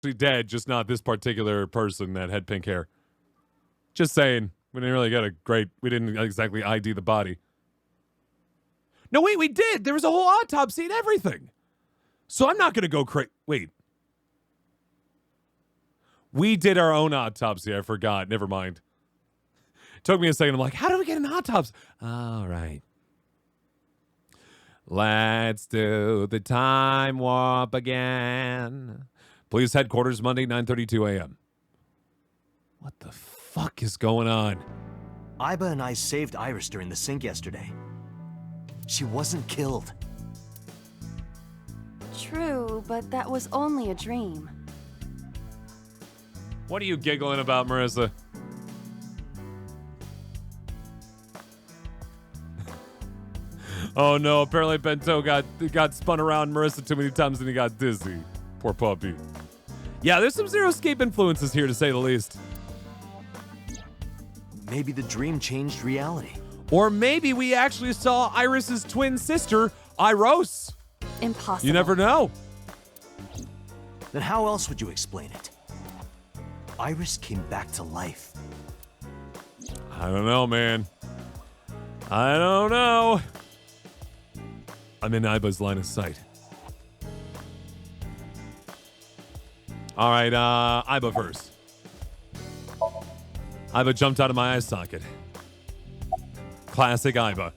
dead, just not this particular person that had pink hair. Just saying. We didn't really get a great... We didn't exactly ID the body. No, wait, we did. There was a whole autopsy and everything. So I'm not going to go crazy. Wait. We did our own autopsy. I forgot. Never mind. Took me a second. I'm like, how do we get an autopsy? All right. Let's do the time warp again. Police headquarters, Monday, 9:32 a.m. What the fuck is going on? Iba and I saved Iris during the sink yesterday. She wasn't killed. True, but that was only a dream. What are you giggling about, Marissa? Oh no, apparently Bento got spun around Marissa too many times and he got dizzy. Poor puppy. Yeah, there's some Zero Escape influences here, to say the least. Maybe the dream changed reality. Or maybe we actually saw Iris's twin sister, Iros. Impossible. You never know. Then how else would you explain it? Iris came back to life. I don't know, man. I don't know. I'm in Iba's line of sight. All right, Iba first. Iba jumped out of my eye socket. Classic Iba.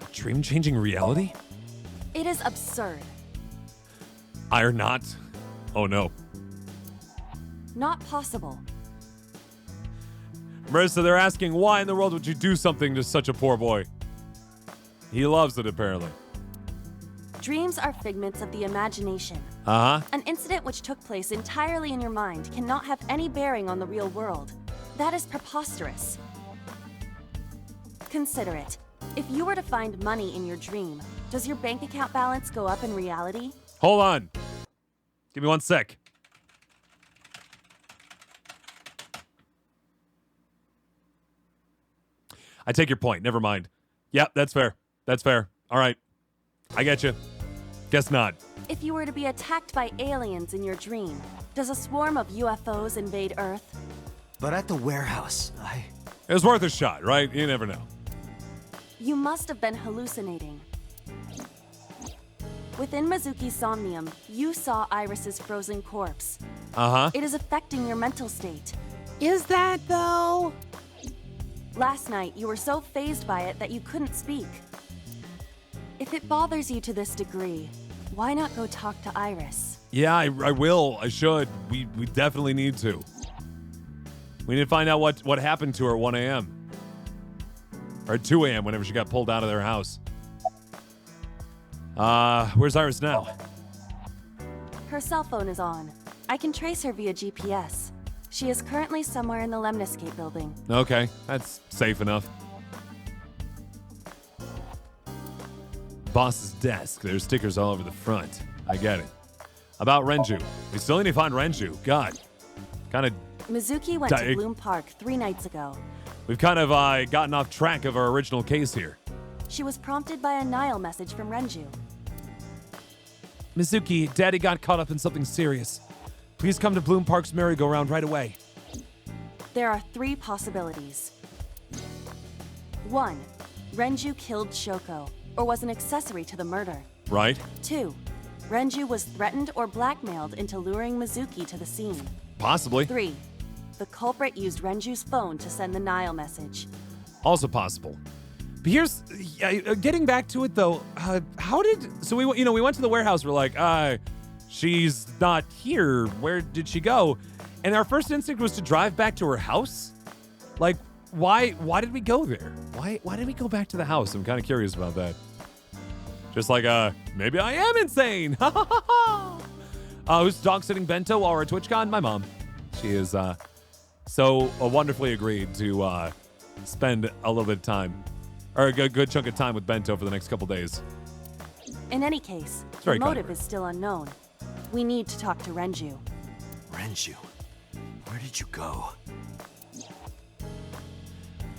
A dream-changing reality? It is absurd. I or not? Oh no. Not possible. Marissa, they're asking why in the world would you do something to such a poor boy? He loves it, apparently. Dreams are figments of the imagination. Uh-huh. An incident which took place entirely in your mind cannot have any bearing on the real world. That is preposterous. Consider it. If you were to find money in your dream, does your bank account balance go up in reality? Hold on. Give me 1 sec. I take your point. Never mind. Yep, that's fair. That's fair. All right. I get you. Guess not. If you were to be attacked by aliens in your dream, does a swarm of UFOs invade Earth? But at the warehouse, It was worth a shot, right? You never know. You must have been hallucinating. Within Mizuki's Somnium, you saw Iris's frozen corpse. Uh-huh. It is affecting your mental state. Is that, though? Last night, you were so fazed by it that you couldn't speak. If it bothers you to this degree, why not go talk to Iris? Yeah, I will. I should. We definitely need to. We need to find out what happened to her at 1 a.m. Or 2 a.m. whenever she got pulled out of their house. Where's Iris now? Her cell phone is on. I can trace her via GPS. She is currently somewhere in the Lemniscape building. Okay, that's safe enough. Boss's desk. There's stickers all over the front. I get it. About Renju. We still need to find Renju. God. Kind of... Mizuki went to Bloom Park 3 nights ago. We've kind of gotten off track of our original case here. She was prompted by a Nile message from Renju. Mizuki, Daddy got caught up in something serious. Please come to Bloom Park's merry-go-round right away. There are 3 possibilities. 1. Renju killed Shoko, or was an accessory to the murder. Right. 2. Renju was threatened or blackmailed into luring Mizuki to the scene. Possibly. 3. The culprit used Renju's phone to send the Nile message. Also possible. But here's, getting back to it though, so we went to the warehouse, we're like, she's not here, where did she go? And our first instinct was to drive back to her house? Like, why did we go there? Why did we go back to the house? I'm kind of curious about that. Just like, maybe I am insane. Who's dog sitting Bento while we're at TwitchCon? My mom. She is so wonderfully agreed to spend a little bit of time, or a good chunk of time with Bento for the next couple days. In any case, the motive is still unknown. We need to talk to Renju. Renju? Where did you go?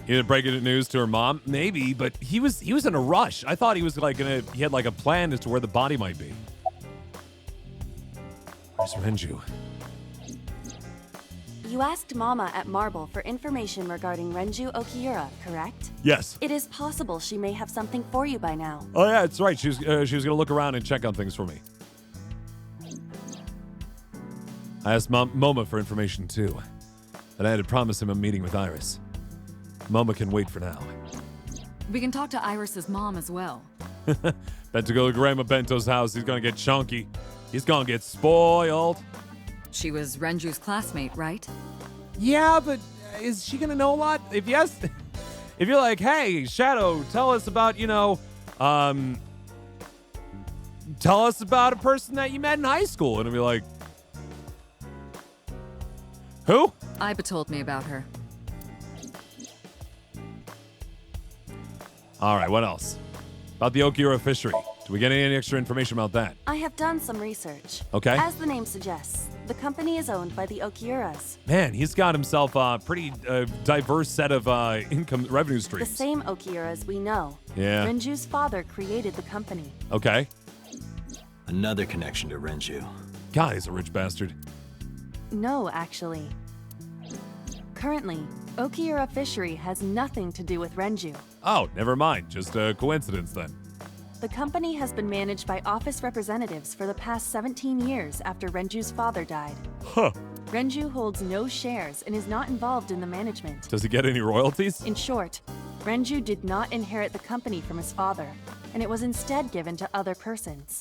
You didn't break it news to her mom? Maybe, but he was in a rush. I thought he was like he had like a plan as to where the body might be. Where's Renju? You asked Mama at Marble for information regarding Renju Okiura, correct? Yes. It is possible she may have something for you by now. Oh yeah, it's right. She was gonna look around and check on things for me. I asked Moma for information too, and I had to promise him a meeting with Iris. Moma can wait for now. We can talk to Iris's mom as well. Bet to go to Grandma Bento's house. He's gonna get chunky. He's gonna get spoiled. She was Renju's classmate, right? Yeah, but is she gonna know a lot? If yes, if you're like, hey, Shadow, tell us about, tell us about a person that you met in high school, and I'll be like, who? Iba told me about her. All right, what else? About the Okiura fishery. Do we get any extra information about that? I have done some research. Okay. As the name suggests, the company is owned by the Okiuras. Man, he's got himself a pretty diverse set of income revenue The streams. same Okiuras we know. Yeah. Renju's father created the company. Okay. Another connection to Renju. God, he's a rich bastard. No, actually. Currently, Okiura Fishery has nothing to do with Renju. Oh, never mind. Just a coincidence then. The company has been managed by office representatives for the past 17 years after Renju's father died. Huh. Renju holds no shares and is not involved in the management. Does he get any royalties? In short, Renju did not inherit the company from his father, and it was instead given to other persons.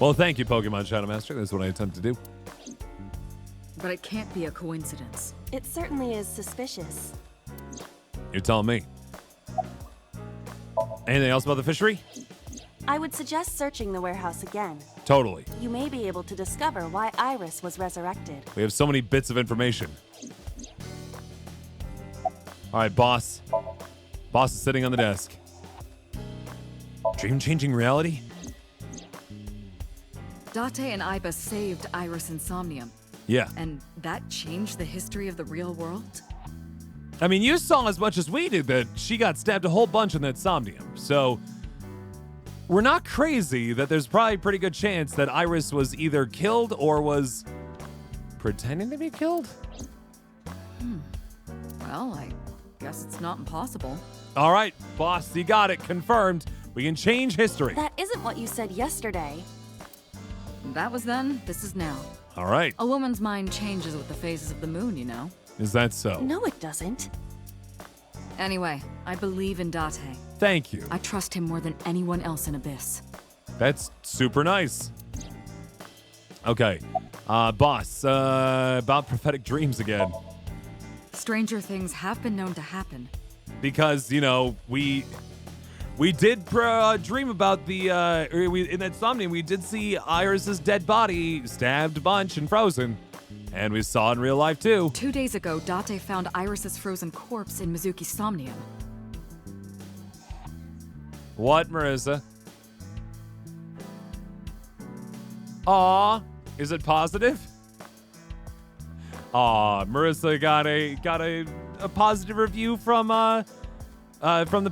Well, thank you, Pokemon Shadow Master. That's what I intend to do. But it can't be a coincidence. It certainly is suspicious. You're telling me. Anything else about the fishery? I would suggest searching the warehouse again. Totally. You may be able to discover why Iris was resurrected. We have so many bits of information. All right, boss. Boss is sitting on the desk. Dream-changing reality? Date and Iba saved Iris and Somnium, Yeah. and that changed the history of the real world? I mean, you saw as much as we did that she got stabbed a whole bunch in that Somnium. So we're not crazy that there's probably a pretty good chance that Iris was either killed or was pretending to be killed. Well, I guess it's not impossible. All right, boss, you got it. Confirmed. We can change history. That isn't what you said yesterday. That was then, this is now. All right. A woman's mind changes with the phases of the moon, you know? Is that so? No, it doesn't. Anyway, I believe in Date. Thank you. I trust him more than anyone else in Abyss. That's super nice. Okay. Boss, about prophetic dreams again. Stranger things have been known to happen. Because, we did dream about the, in that Somnium, we did see Iris's dead body stabbed a bunch and frozen. And we saw it in real life, too. 2 days ago, Date found Iris's frozen corpse in Mizuki's Somnium. What, Marissa? Aw, is it positive? Aw, Marissa got a positive review from the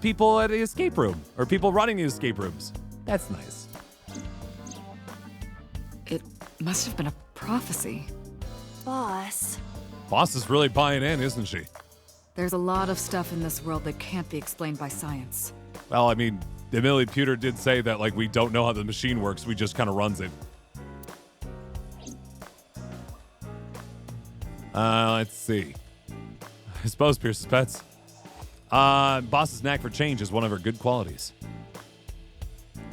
people at the escape room, or people running the escape rooms. That's nice. It must have been a prophecy. Boss. Boss is really buying in, isn't she? There's a lot of stuff in this world that can't be explained by science. Well, I mean, Emily Pewter did say that, we don't know how the machine works, we just kind of runs it. Let's see. I suppose Pierce's pets. Boss's knack for change is one of her good qualities.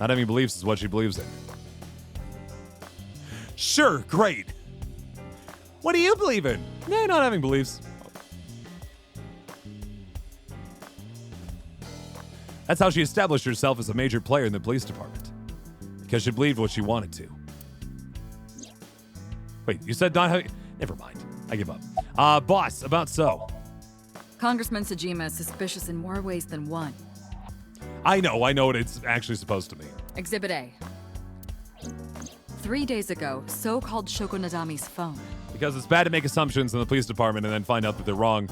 Not having beliefs is what she believes in. Sure, great. What do you believe in? No, not having beliefs. That's how she established herself as a major player in the police department. Because she believed what she wanted to. Wait, you said not having... Never mind. I give up. Boss, about so. Congressman Sajima is suspicious in more ways than one. I know what it's actually supposed to mean. Exhibit A. 3 days ago, So called Shoko Nadami's phone. Because it's bad to make assumptions in the police department and then find out that they're wrong.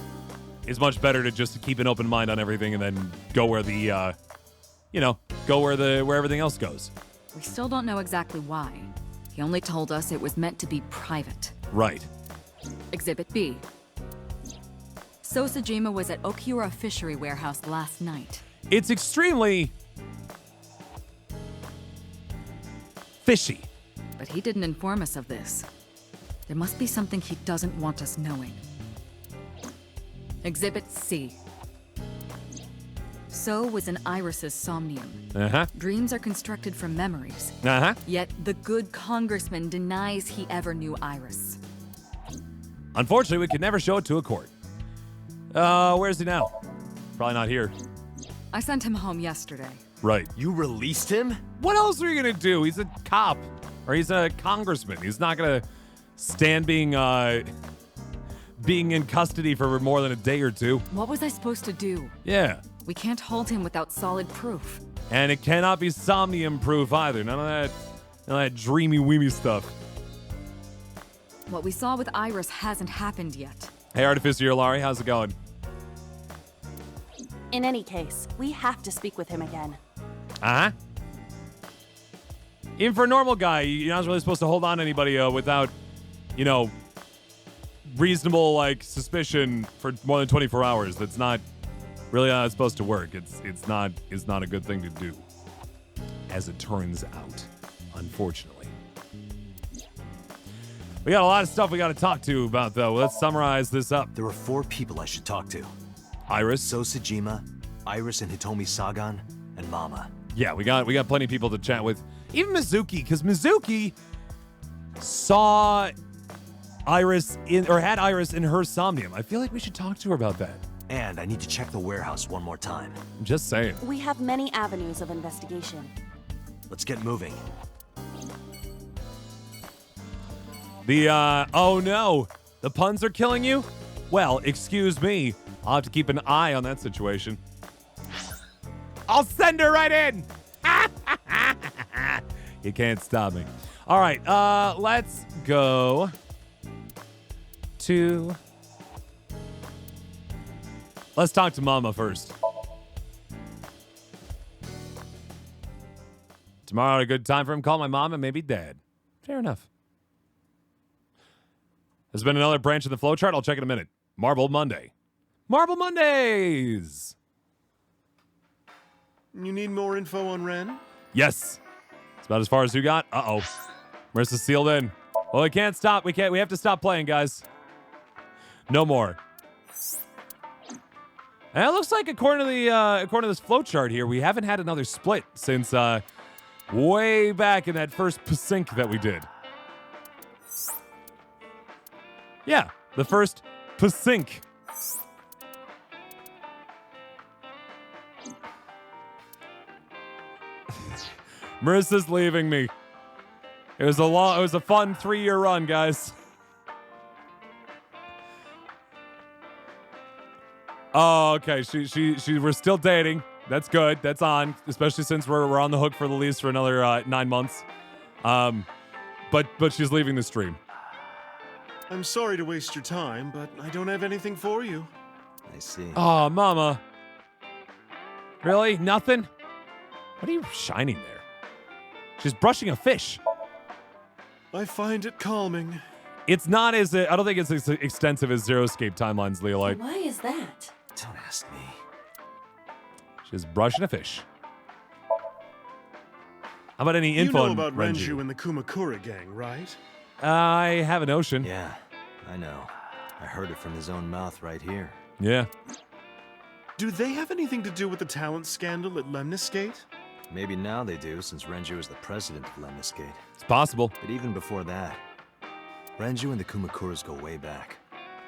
It's much better to just keep an open mind on everything and then go where We still don't know exactly why. He only told us it was meant to be private. Right. Exhibit B. Sosajima was at Okiura Fishery Warehouse last night. It's extremely fishy. But he didn't inform us of this. There must be something he doesn't want us knowing. Exhibit C. So was in Iris's Somnium. Uh-huh. Dreams are constructed from memories. Uh-huh. Yet the good congressman denies he ever knew Iris. Unfortunately, we could never show it to a court. Where's he now? Probably not here. I sent him home yesterday. Right. You released him? What else are you gonna do? He's a cop. Or he's a congressman. He's not gonna stand being in custody for more than a day or two. What was I supposed to do? Yeah. We can't hold him without solid proof. And it cannot be Somnium proof either. None of that dreamy-weemy stuff. What we saw with Iris hasn't happened yet. Hey, Artificer Ilari, how's it going? In any case, we have to speak with him again. Uh-huh. Even for a normal guy, you're not really supposed to hold on to anybody without, reasonable, suspicion for more than 24 hours. That's not really how it's supposed to work. It's not a good thing to do, as it turns out, unfortunately. We got a lot of stuff we got to talk to about, though. Let's summarize this up. There are 4 people I should talk to. Iris. Sosajima, Iris and Hitomi Sagan, and Mama. Yeah, we got plenty of people to chat with. Even Mizuki, because Mizuki saw Iris had Iris in her Somnium. I feel like we should talk to her about that. And I need to check the warehouse one more time. I'm just saying. We have many avenues of investigation. Let's get moving. Oh no, the puns are killing you? Well, excuse me. I'll have to keep an eye on that situation. I'll send her right in. You can't stop me. All right, let's go to... Let's talk to Mama first. Tomorrow a good time for him to call my mom and maybe dad. Fair enough. There's been another branch of the flowchart. I'll check in a minute. Marble Monday. Marble Mondays! You need more info on Ren? Yes. It's about as far as you got. Uh-oh. Marissa's sealed in. Well, we can't stop. We have to stop playing, guys. No more. And it looks like according to this flowchart here, we haven't had another split since way back in that first Pasync that we did. Yeah, the first Pasync. Marissa's leaving me. It was a fun 3-year run, guys. Oh, okay. We're still dating. That's good. That's on, especially since we're on the hook for the lease for another 9 months. But she's leaving the stream. I'm sorry to waste your time, but I don't have anything for you. I see. Oh, Mama. Really? Nothing? What are you shining there? She's brushing a fish. I find it calming. It's not as... I don't think it's as extensive as Zero Escape Timelines, Leolite. Why is that? Don't ask me. She's brushing a fish. How about any info You know on about Renju? Renju and the Kumakura gang, right? I have a notion. Yeah, I know. I heard it from his own mouth right here. Yeah. Do they have anything to do with the talent scandal at Lemniscate? Maybe now they do, since Renju is the president of Lemniscate. It's possible. But even before that, Renju and the Kumakuras go way back.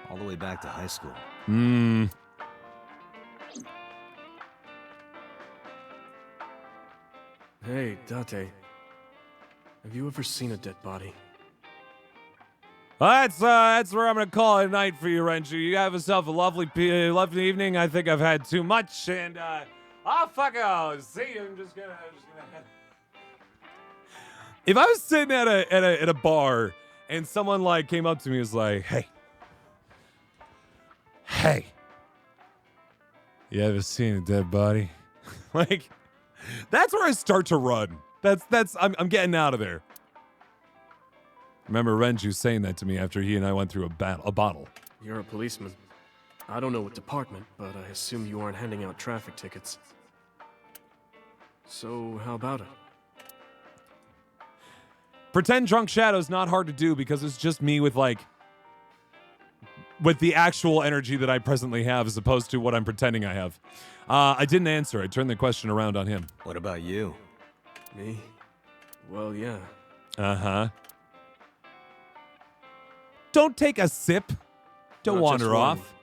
All the way back to high school. Hey, Date. Have you ever seen a dead body? Well, that's where I'm gonna call it a night for you, Renju. You have yourself a lovely evening. I think I've had too much, and I'll fuck out. See you. I'm just gonna. If I was sitting at a bar and someone came up to me and was like, hey, you ever seen a dead body? That's where I start to run. I'm getting out of there. Remember Renju saying that to me after he and I went through a bottle. You're a policeman. I don't know what department, but I assume you aren't handing out traffic tickets. So, how about it? Pretend drunk shadow's not hard to do because it's just me with the actual energy that I presently have as opposed to what I'm pretending I have. I didn't answer. I turned the question around on him. What about you? Me? Well, yeah. Uh-huh. Don't take a sip. Don't Not just wander one. off.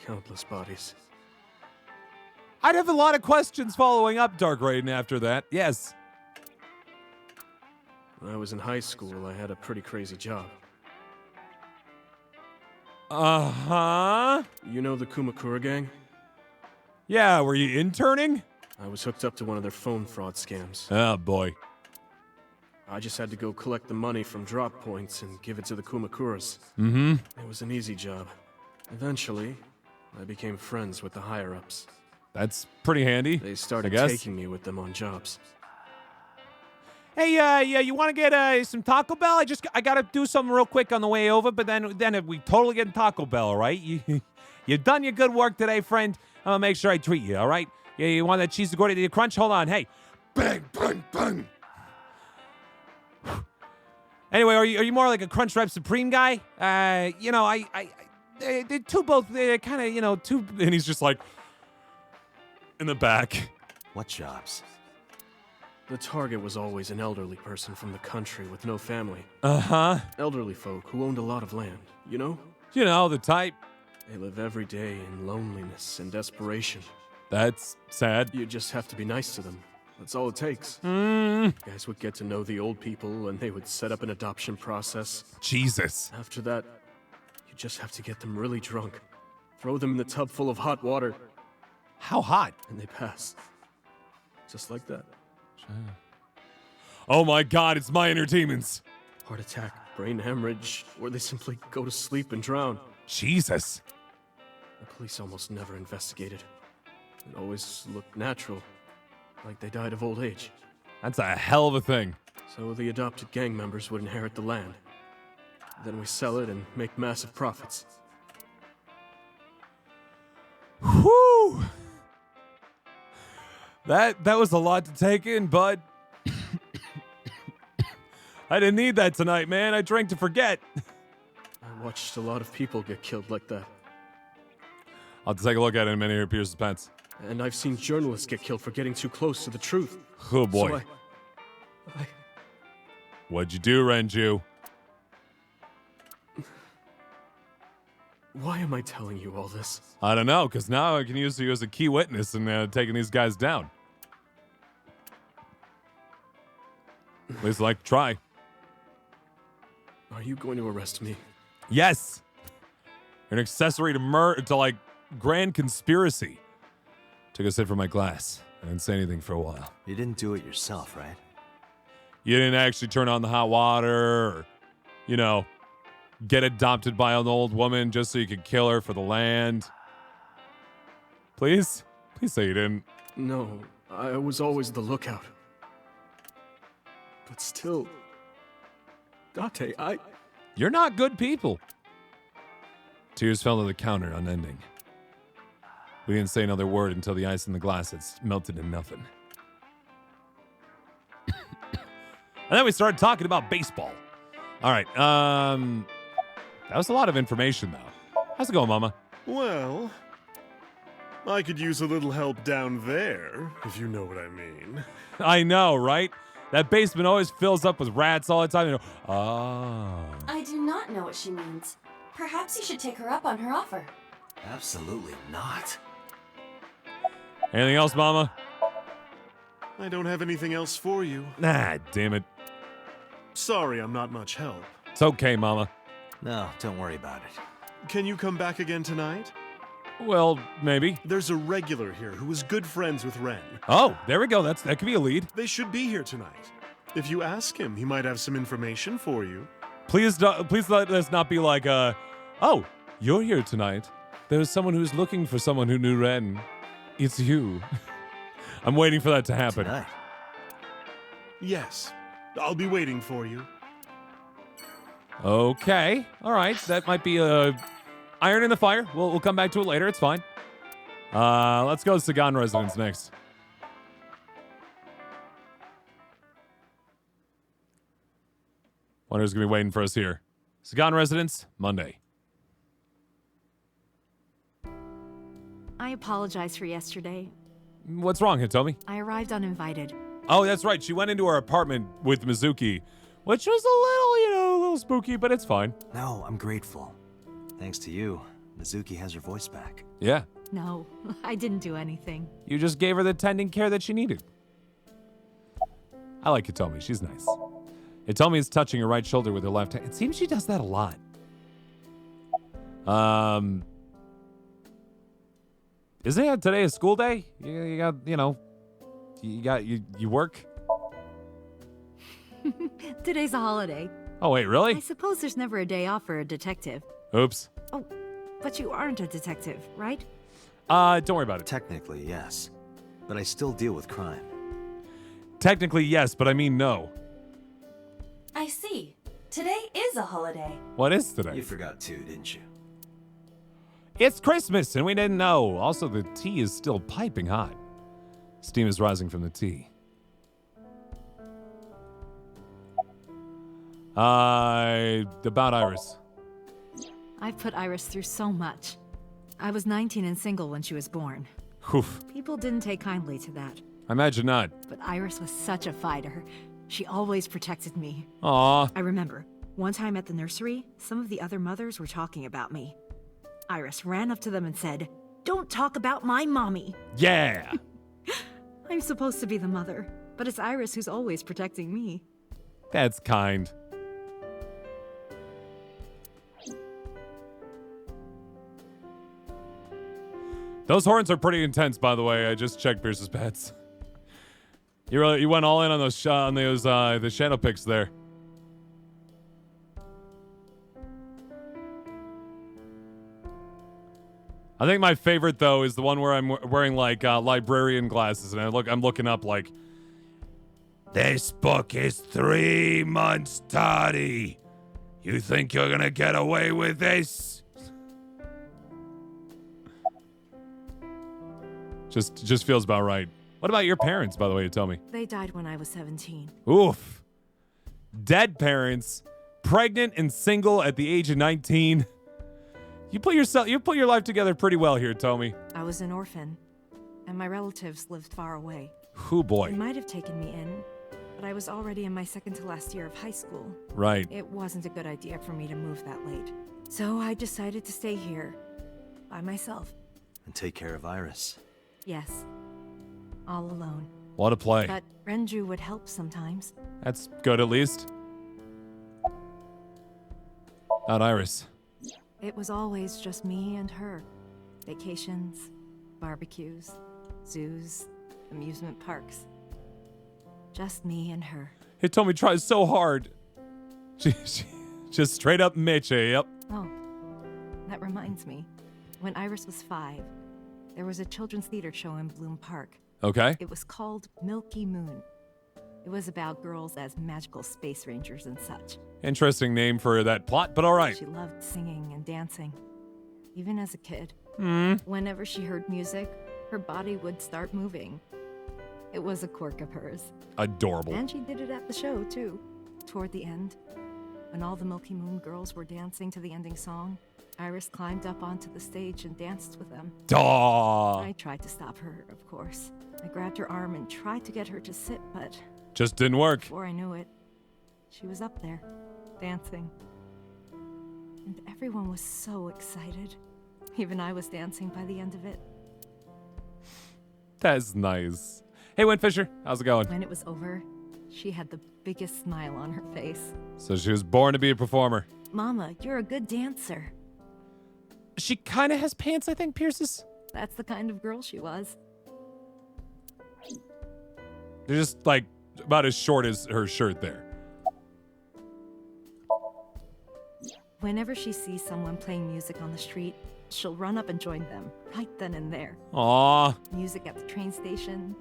Countless bodies. I'd have a lot of questions following up, Dark Raiden, after that. Yes. When I was in high school, I had a pretty crazy job. Uh-huh. You know the Kumakura gang? Yeah, were you interning? I was hooked up to one of their phone fraud scams. Oh, boy. I just had to go collect the money from drop points and give it to the Kumakuras. Mm-hmm. It was an easy job. Eventually, I became friends with the higher-ups. That's pretty handy. They started I guess. taking me with them on jobs. Hey, yeah, you want to get some Taco Bell? I gotta do something real quick on the way over, but then we totally get Taco Bell, all right? You've done your good work today, friend. I'm gonna make sure I treat you, all right? Yeah, you want that cheese to go to the crunch? Hold on, hey. Bang, bang, bang. Anyway, are you more like a Crunch Wrap Supreme guy? They're two both, they're kind of, two, and he's just like, in the back. What jobs? The target was always an elderly person from the country with no family. Uh-huh. Elderly folk who owned a lot of land, you know? You know, the type. They live every day in loneliness and desperation. That's sad. You just have to be nice to them. That's all it takes. Guys would get to know the old people and they would set up an adoption process. Jesus. After that, you just have to get them really drunk. Throw them in the tub full of hot water, How hot? and they pass. Just like that. Oh my God, it's my entertainments. Heart attack, brain hemorrhage, or they simply go to sleep and drown. Jesus. The police almost never investigated. It always looked natural, like they died of old age. That's a hell of a thing. So the adopted gang members would inherit the land. Then we sell it and make massive profits. Whew. That was a lot to take in, bud. I didn't need that tonight, man. I drank to forget. I watched a lot of people get killed like that. I'll take a look at it in a minute here, Peter Suspense. And I've seen journalists get killed for getting too close to the truth. Oh boy. So I What'd you do, Renju? Why am I telling you all this? I don't know, because now I can use you as a key witness in taking these guys down. At least I like to try. Are you going to arrest me? Yes. You're an accessory to grand conspiracy. Took a sip from my glass. I didn't say anything for a while. You didn't do it yourself, right? You didn't actually turn on the hot water or, get adopted by an old woman just so you could kill her for the land. Please? Please say you didn't. No, I was always the lookout. But still, Date, You're not good people. Tears fell to the counter, unending. We didn't say another word until the ice in the glass had melted in nothing. And then we started talking about baseball. All right, that was a lot of information, though. How's it going, Mama? Well, I could use a little help down there, if you know what I mean. I know, right? That basement always fills up with rats all the time. I do not know what she means. Perhaps you should take her up on her offer. Absolutely not. Anything else, Mama? I don't have anything else for you. Nah, damn it. Sorry, I'm not much help. It's okay, Mama. No, don't worry about it. Can you come back again tonight? Well, maybe. There's a regular here who is good friends with Ren. Oh, there we go. That could be a lead. They should be here tonight. If you ask him, he might have some information for you. Please let us not be like, oh, you're here tonight. There's someone who's looking for someone who knew Ren. It's you. I'm waiting for that to happen. Tonight. Yes, I'll be waiting for you. Okay. All right. That might be a iron in the fire. We'll come back to it later. It's fine. Let's go to Sagan Residence next. Wonder who's going to be waiting for us here. Sagan Residence, Monday. I apologize for yesterday. What's wrong, Hitomi? I arrived uninvited. Oh, that's right. She went into her apartment with Mizuki, which was a little spooky, but it's fine. No, I'm grateful. Thanks to you, Mizuki has her voice back. Yeah. No, I didn't do anything. You just gave her the tending care that she needed. I like Hitomi. She's nice. Hitomi is touching her right shoulder with her left hand. It seems she does that a lot. Isn't it today a school day? You got, you work? Today's a holiday. Oh, wait, I really? suppose there's never a day off for a detective. Oops. Oh, but you aren't a detective, right? Don't worry about it. Technically, yes. But I still deal with crime. Technically, yes, but I mean no. I see. Today is a holiday. What is today? You forgot too, didn't you? It's Christmas, and we didn't know. Also, the tea is still piping hot. Steam is rising from the tea. About Iris. I've put Iris through so much. I was 19 and single when she was born. Oof. People didn't take kindly to that. I imagine not. But Iris was such a fighter. She always protected me. Aw. I remember, one time at the nursery, some of the other mothers were talking about me. Iris ran up to them and said, "Don't talk about my mommy." Yeah. I'm supposed to be the mother, but it's Iris who's always protecting me. That's kind. Those horns are pretty intense, by the way. I just checked Pierce's pets. You went all in on those the shadow picks there. I think my favorite though is the one where I'm wearing like librarian glasses and I'm looking up like, this book is 3 months tardy. You think you're gonna get away with this? Just feels about right. What about your parents, by the way, you tell me? They died when I was 17. Oof. Dead parents, pregnant and single at the age of 19. You put your life together pretty well here, Tommy. I was an orphan, and my relatives lived far away. Hoo boy. They might have taken me in, but I was already in my second to last year of high school. Right. It wasn't a good idea for me to move that late. So I decided to stay here, by myself. And take care of Iris. Yes, all alone. What a play. But Renju would help sometimes. That's good at least. Not Iris. It was always just me and her. Vacations, barbecues, zoos, amusement parks. Just me and her. He told me tries so hard. She just straight up Mitch, yep. Oh, that reminds me. When Iris was 5, there was a children's theater show in Bloom Park. Okay. It was called Milky Moon. It was about girls as magical space rangers and such. Interesting name for that plot, but all right. She loved singing and dancing, even as a kid. Hmm. Whenever she heard music, her body would start moving. It was a quirk of hers. Adorable. And she did it at the show, too. Toward the end, when all the Milky Moon girls were dancing to the ending song, Iris climbed up onto the stage and danced with them. Daw. I tried to stop her, of course. I grabbed her arm and tried to get her to sit, but Just didn't work. before I knew it, she was up there, dancing. And everyone was so excited. Even I was dancing by the end of it. That's nice. Hey, Windfisher, how's it going? When it was over, she had the biggest smile on her face. So she was born to be a performer. Mama, you're a good dancer. She kind of has pants, I think, Pierce's. That's the kind of girl she was. They're just like about as short as her shirt there. Whenever she sees someone playing music on the street, she'll run up and join them, right then and there. Aw, Music at the train station,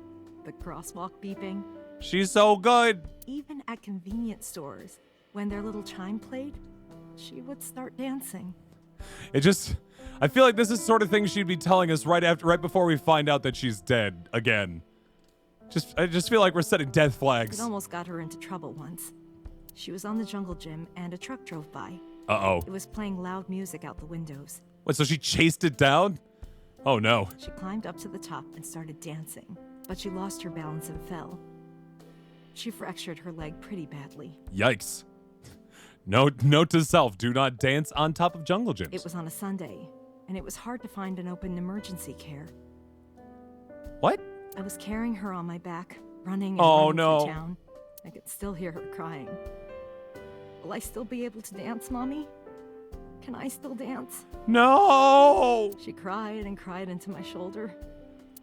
the crosswalk beeping, she's so good. even at convenience stores. When their little chime played, she would start dancing. I feel like this is the sort of thing she'd be telling us right before we find out that she's dead again. I just feel like we're setting death flags. It almost got her into trouble once. She was on the jungle gym and a truck drove by. Uh-oh. It was playing loud music out the windows. What, so she chased it down? Oh no. She climbed up to the top and started dancing, but she lost her balance and fell. She fractured her leg pretty badly. Yikes. Note to self, do not dance on top of jungle gyms. It was on a Sunday, and it was hard to find an open emergency care. What? I was carrying her on my back, running and Oh, running no. through town. I could still hear her crying. Will I still be able to dance, Mommy? Can I still dance? No! She cried and cried into my shoulder.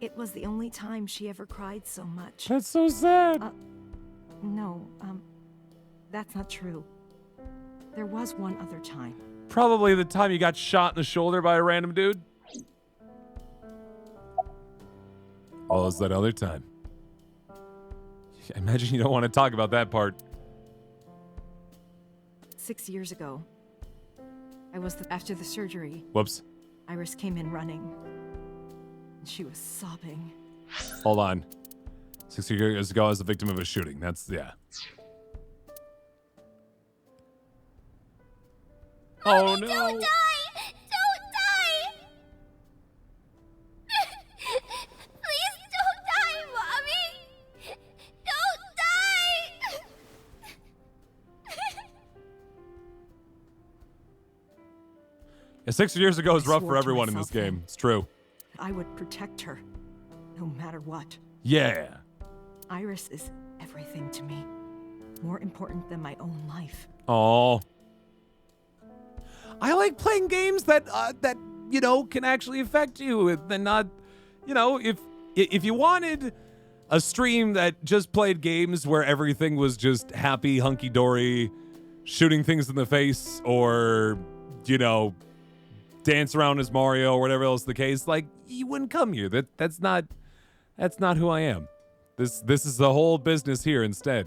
It was the only time she ever cried so much. That's so sad. No, that's not true. There was one other time. Probably the time you got shot in the shoulder by a random dude. What was that other time? I imagine you don't want to talk about that part. 6 years ago. After the surgery, Whoops. Iris came in running. And she was sobbing. Hold on. 6 years ago, I was the victim of a shooting. Yeah. Oh, no. Don't die! Don't die! Please don't die, Mommy! Don't die! Yeah, 6 years ago is I rough swore for to everyone in this myself then. game. It's true. I would protect her, no matter what. Yeah. Iris is everything to me. More important than my own life. Oh. I like playing games that can actually affect you and not, if you wanted a stream that just played games where everything was just happy, hunky-dory, shooting things in the face or, dance around as Mario or whatever else the case, like, you wouldn't come here. That's not who I am. This is the whole business here instead.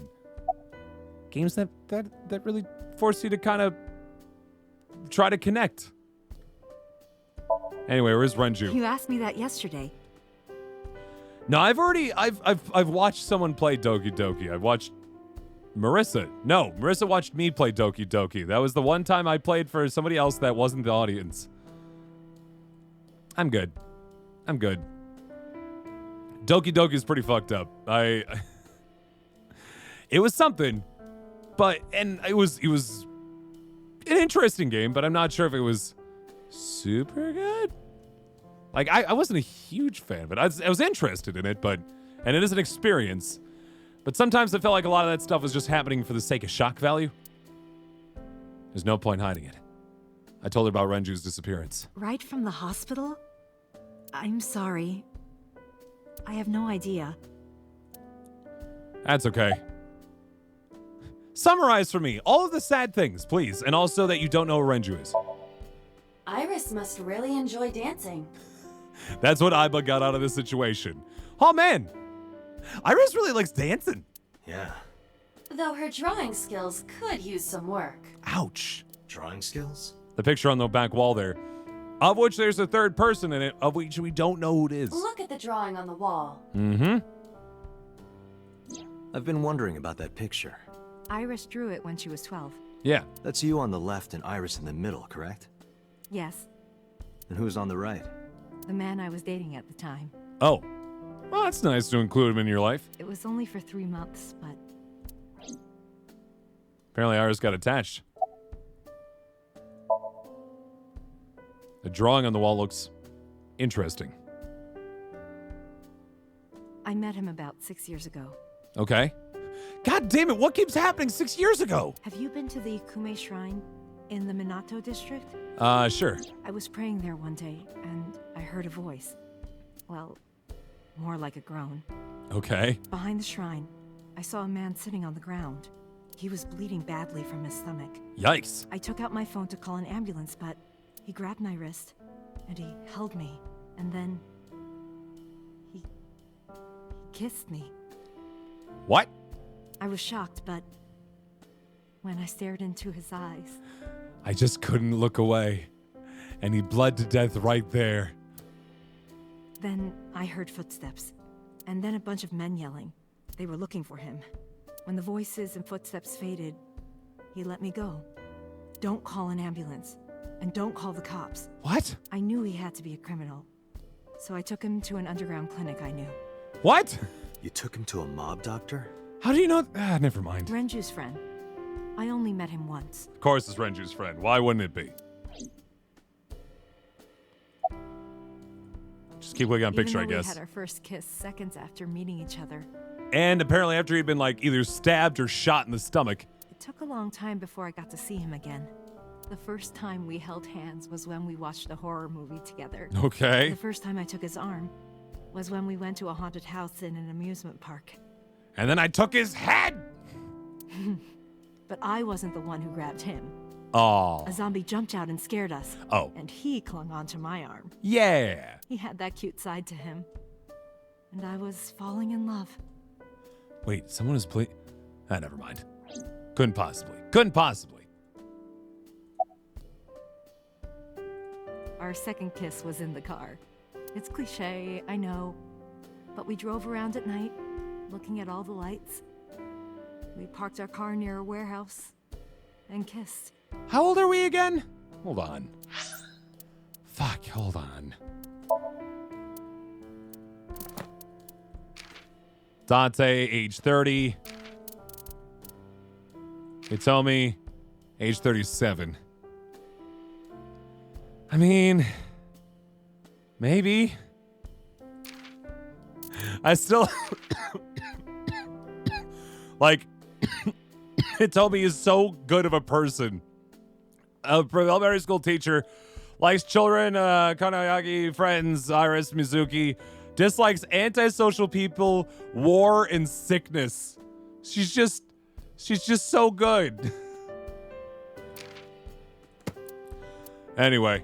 Games that really force you to kind of try to connect. Anyway, where's Renju? You asked me that yesterday. No, I've watched someone play Doki Doki. I've watched Marissa watched me play Doki Doki. That was the one time I played for somebody else that wasn't the audience. I'm good. Doki Doki is pretty fucked up. It was something, and it was an interesting game, but I'm not sure if it was super good. Like, I wasn't a huge fan, but I was interested in it, and it is an experience. But sometimes I felt like a lot of that stuff was just happening for the sake of shock value. There's no point hiding it. I told her about Renju's disappearance. Right from the hospital? I'm sorry. I have no idea. That's okay. Summarize for me all of the sad things, please, and also that you don't know who Renju is. Iris must really enjoy dancing. That's what Aiba got out of this situation. Oh, man. Iris really likes dancing. Yeah. Though her drawing skills could use some work. Ouch. Drawing skills? The picture on the back wall there, of which there's a third person in it, of which we don't know who it is. Look at the drawing on the wall. Mm-hmm. I've been wondering about that picture. Iris drew it when she was 12. Yeah. That's you on the left and Iris in the middle, correct? Yes, And who's on the right? the man I was dating at the time. Oh. Well, that's nice to include him in your life. It was only for 3 months, but Apparently Iris got attached. The drawing on the wall looks interesting. I met him about 6 years ago. Okay. God damn it, what keeps happening 6 years ago? Have you been to the Ikume Shrine in the Minato district? Sure. I was praying there one day, and I heard a voice. Well, more like a groan. Okay. Behind the shrine, I saw a man sitting on the ground. He was bleeding badly from his stomach. Yikes. I took out my phone to call an ambulance, but he grabbed my wrist, and he held me, and then he kissed me. What? I was shocked, but when I stared into his eyes, I just couldn't look away. And he bled to death right there. Then I heard footsteps, and then a bunch of men yelling. They were looking for him. When the voices and footsteps faded, he let me go. Don't call an ambulance, and don't call the cops. What? I knew he had to be a criminal, so I took him to an underground clinic I knew. What? You took him to a mob doctor? How do you know? Never mind. Renju's friend. I only met him once. Of course it's Renju's friend. Why wouldn't it be? Just keep looking on picture, I Even though guess. we had our first kiss seconds after meeting each other. And apparently after he'd been like either stabbed or shot in the stomach. It took a long time before I got to see him again. The first time we held hands was when we watched a horror movie together. Okay. The first time I took his arm was when we went to a haunted house in an amusement park. And then I took his head. But I wasn't the one who grabbed him. Oh. A zombie jumped out and scared us. Oh. And he clung onto my arm. Yeah. He had that cute side to him. And I was falling in love. Wait, someone is never mind. Couldn't possibly. Couldn't possibly. Our second kiss was in the car. It's cliche, I know. But we drove around at night, looking at all the lights. We parked our car near a warehouse and kissed. How old are we again? Hold on. Fuck, hold on. Dante, age 30. Hitomi, age 37. I mean, maybe. I still... like, Hitomi is so good of a person. A elementary school teacher, likes children, Kanayagi, friends, Iris, Mizuki, dislikes antisocial people, war, and sickness. She's just so good. Anyway.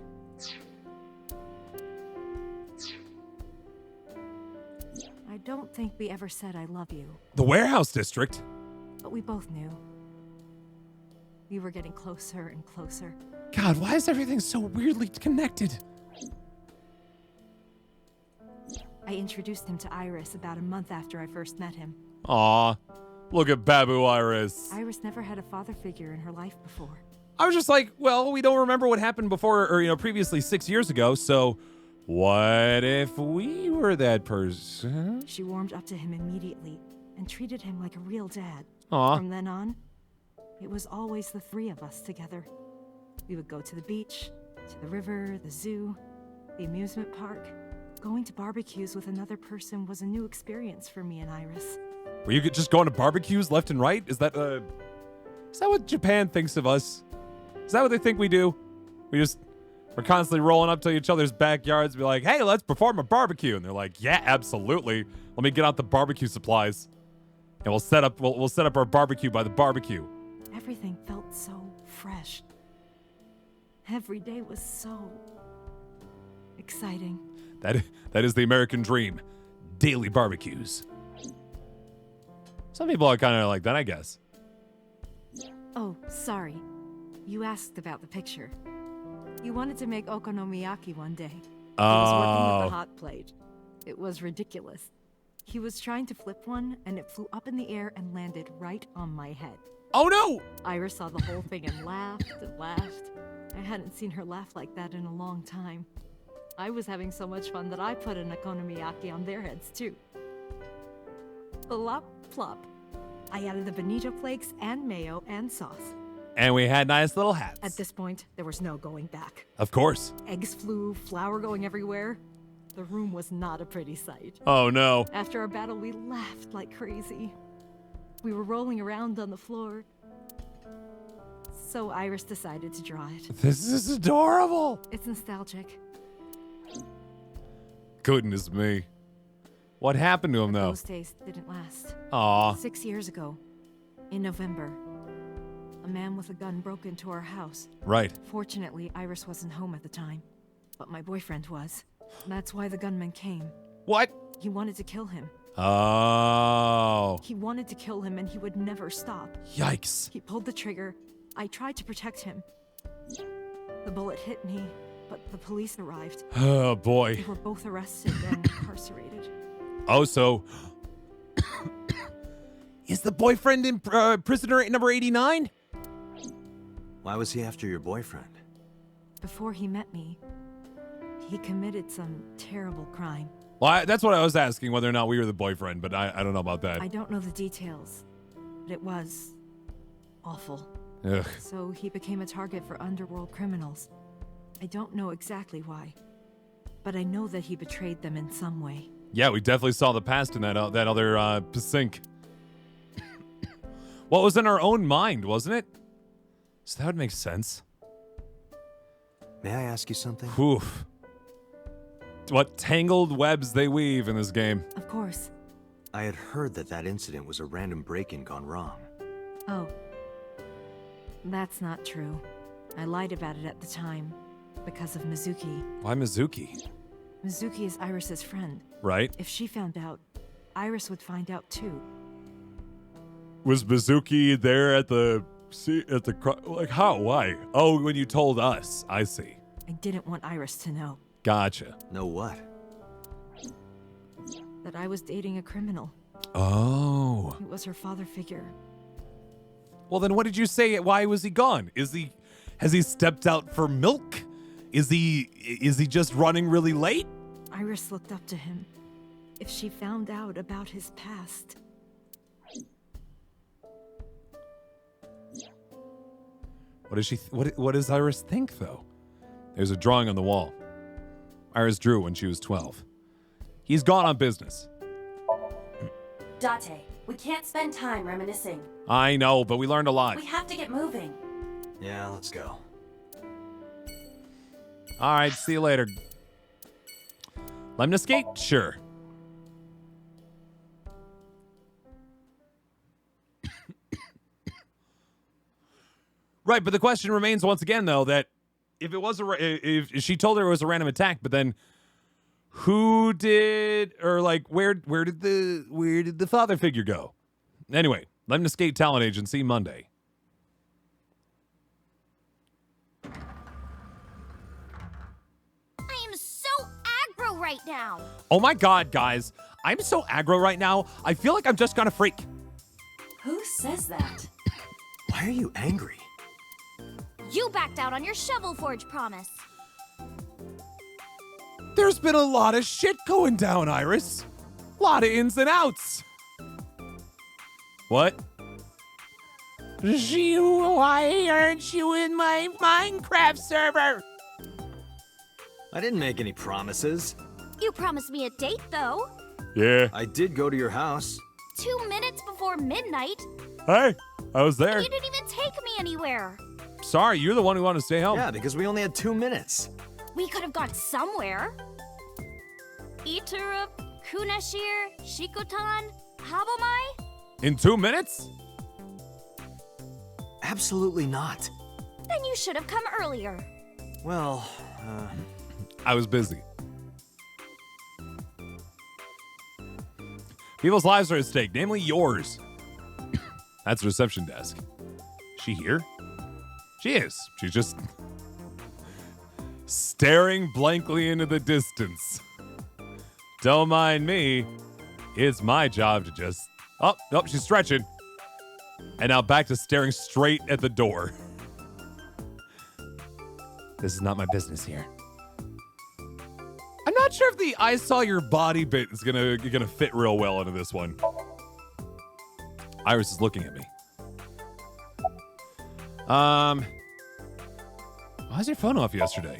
I don't think we ever said I love you, The warehouse district? but we both knew. We were getting closer and closer. God, why is everything so weirdly connected? I introduced him to Iris about a month after I first met him. Aw, look at Babu Iris. Iris never had a father figure in her life before. I was just like, well, we don't remember what happened before or, previously 6 years ago, so what if we were that person? She warmed up to him immediately and treated him like a real dad. Aw. From then on, it was always the three of us together. We would go to the beach, to the river, the zoo, the amusement park. Going to barbecues with another person was a new experience for me and Iris. Were you just going to barbecues left and right? Is that what Japan thinks of us? Is that what they think we do? We're constantly rolling up to each other's backyards and be like, hey, let's perform a barbecue. And they're like, yeah, absolutely. Let me get out the barbecue supplies. And we'll set up our barbecue by the barbecue. Everything felt so fresh. Every day was so exciting. That is the American dream. Daily barbecues. Some people are kind of like that, I guess. Oh, sorry. You asked about the picture. You wanted to make okonomiyaki one day. He was working with the hot plate. It was ridiculous. He was trying to flip one, and it flew up in the air and landed right on my head. Oh, no! Iris saw the whole thing and laughed and laughed. I hadn't seen her laugh like that in a long time. I was having so much fun that I put an okonomiyaki on their heads, too. Plop, plop. I added the bonito flakes and mayo and sauce. And we had nice little hats. At this point, there was no going back. Of course. Eggs flew, flour going everywhere. The room was not a pretty sight. Oh, no. After our battle, we laughed like crazy. We were rolling around on the floor. So Iris decided to draw it. This is adorable. It's nostalgic. Goodness me. What happened to him, though? Those days didn't last. Aw. 6 years ago, in November, a man with a gun broke into our house. Right. Fortunately, Iris wasn't home at the time, but my boyfriend was. That's why the gunman came. What? He wanted to kill him. Oh. He wanted to kill him and he would never stop. Yikes. He pulled the trigger. I tried to protect him. bullet hit me, but the police arrived. Oh, boy. We were both arrested and incarcerated. Oh, so... Is the boyfriend in prisoner at number 89? Why was he after your boyfriend? Before he met me, he committed some terrible crime. Well, that's what I was asking, whether or not we were the boyfriend, but I don't know about that. I don't know the details, but it was awful. Ugh. So he became a target for underworld criminals. I don't know exactly why, but I know that he betrayed them in some way. Yeah, we definitely saw the past in that other sync. Well, it was in our own mind, wasn't it? So that would make sense. May I ask you something? Oof. What tangled webs they weave in this game. Of course. I had heard that incident was a random break-in gone wrong. Oh. That's not true. I lied about it at the time because of Mizuki. Why Mizuki? Mizuki is Iris's friend. Right. If she found out, Iris would find out too. Was Mizuki there at the like how? Why? Oh, when you told us. I see. I didn't want Iris to know. Gotcha. Know what? That I was dating a criminal. Oh. He was her father figure. Well, then what did you say? Why was he gone? Has he stepped out for milk? Is he just running really late? Iris looked up to him. If she found out about his past. What does Iris think though? There's a drawing on the wall. Iris drew when she was 12. He's gone on business. Date, we can't spend time reminiscing. I know, but we learned a lot. We have to get moving. Yeah, let's go. All right, see you later. Lemniscate? Sure. Right, but the question remains once again, though, that if if she told her it was a random attack, but then who did, or like where did the father figure go? Anyway, Lemniscate Talent Agency Monday. I am so aggro right now. Oh my God, guys, I'm so aggro right now. I feel like I'm just gonna freak. Who says that? Why are you angry? You backed out on your Shovel Forge promise. There's been a lot of shit going down, Iris. A lot of ins and outs. What? Why aren't you in my Minecraft server? I didn't make any promises. You promised me a date, though. Yeah. I did go to your house. 2 minutes before midnight. Hey, I was there. You didn't even take me anywhere. Sorry, you're the one who wanted to stay home. Yeah, because we only had 2 minutes. We could have gone somewhere. Iturup, Kunashir, Shikotan, Habomai? In 2 minutes? Absolutely not. Then you should have come earlier. Well, I was busy. People's lives are at stake, namely yours. That's the reception desk. She here? She is. She's just staring blankly into the distance. Don't mind me. It's my job to just... Oh, nope, she's stretching. And now back to staring straight at the door. This is not my business here. I'm not sure if the I saw your body bit is gonna fit real well into this one. Iris is looking at me. Why was your phone off yesterday?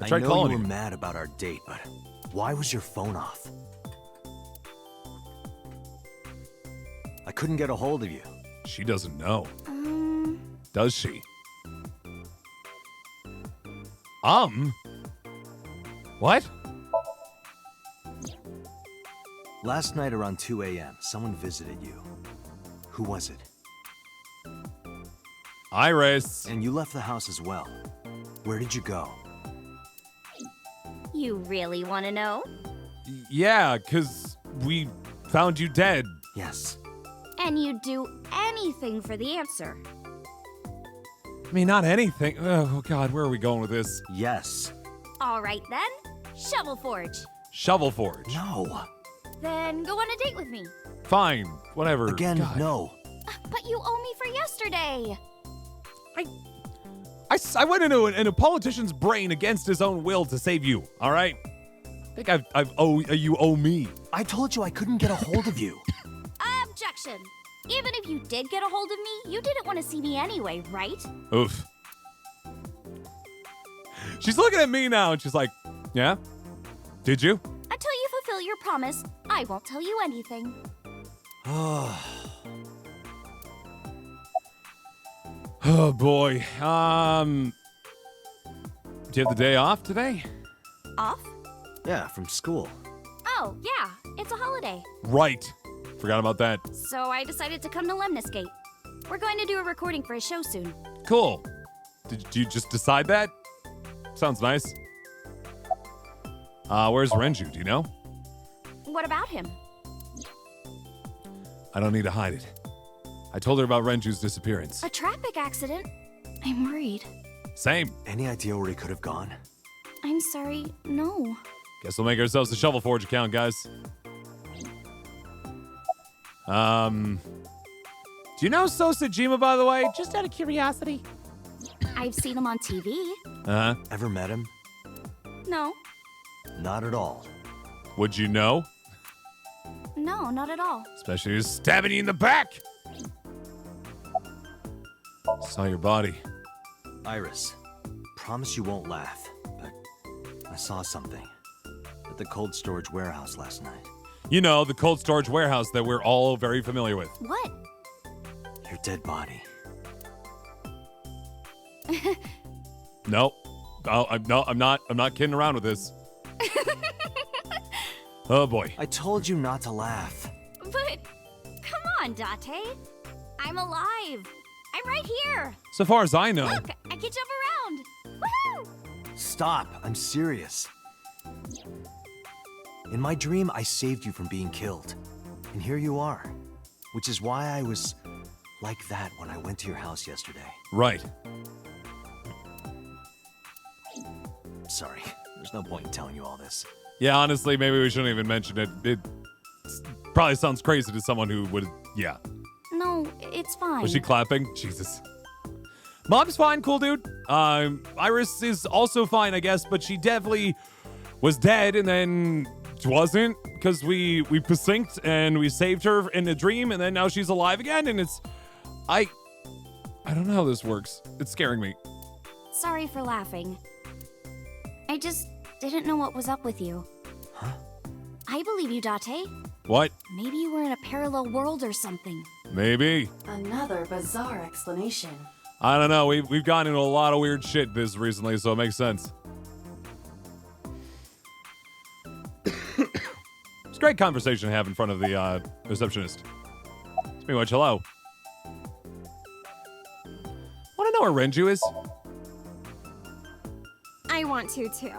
I tried know calling you were you. mad about our date, but why was your phone off? I couldn't get a hold of you. She doesn't know. Does she? What? Last night around 2 a.m., someone visited you. Who was it? Iris. And you left the house as well. Where did you go? You really want to know? Yeah, because we found you dead. Yes. And you'd do anything for the answer. I mean, not anything. Oh, God, where are we going with this? Yes. All right then. Shovel Forge. Shovel Forge. No. Then go on a date with me. Fine, whatever. Again, God. no. But you owe me for yesterday. I went into a politician's brain against his own will to save you, all right? I think you owe me. I told you I couldn't get a hold of you. Objection. Even if you did get a hold of me, you didn't want to see me anyway, right? Oof. She's looking at me now and she's like, yeah? Did you? Until you fulfill your promise, I won't tell you anything. Oh, boy. Do you have the day off today? Off? Yeah, from school. Oh, yeah. It's a holiday. Right. Forgot about that. So I decided to come to Lemniscate. We're going to do a recording for a show soon. Cool. Did you just decide that? Sounds nice. Where's Renju? Do you know? What about him? I don't need to hide it. I told her about Renju's disappearance. A traffic accident? I'm worried. Same. Any idea where he could have gone? I'm sorry, no. Guess we'll make ourselves a Shovel Forge account, guys. Do you know Sosajima, by the way? Just out of curiosity. I've seen him on TV. Uh-huh. Ever met him? No. Not at all. Would you know? No, not at all. Especially who's stabbing you in the back. Saw your body. Iris, promise you won't laugh, but I saw something at the cold storage warehouse last night. You know, the cold storage warehouse that we're all very familiar with. What? Your dead body. No. I'm not kidding around with this. Oh boy. I told you not to laugh. But, come on, Date. I'm alive. I'm right here. So far as I know. Look, I can jump around. Woohoo! Stop, I'm serious. In my dream, I saved you from being killed. And here you are. Which is why I was like that when I went to your house yesterday. Right. Sorry, there's no point in telling you all this. Yeah, honestly, maybe we shouldn't even mention it. It probably sounds crazy to someone who would, yeah. No, it's fine. Was she clapping? Jesus. Mom's fine, cool dude. Iris is also fine, I guess, but she definitely was dead and then wasn't because we synced and we saved her in a dream and then now she's alive again and it's... I don't know how this works. It's scaring me. Sorry for laughing. I just didn't know what was up with you. Huh? I believe you, Date. What? Maybe you were in a parallel world or something. Maybe. Another bizarre explanation. I don't know. We've gotten into a lot of weird shit this recently, so it makes sense. It's a great conversation to have in front of the receptionist. It's pretty much hello. Want to know where Renju is? I want to too.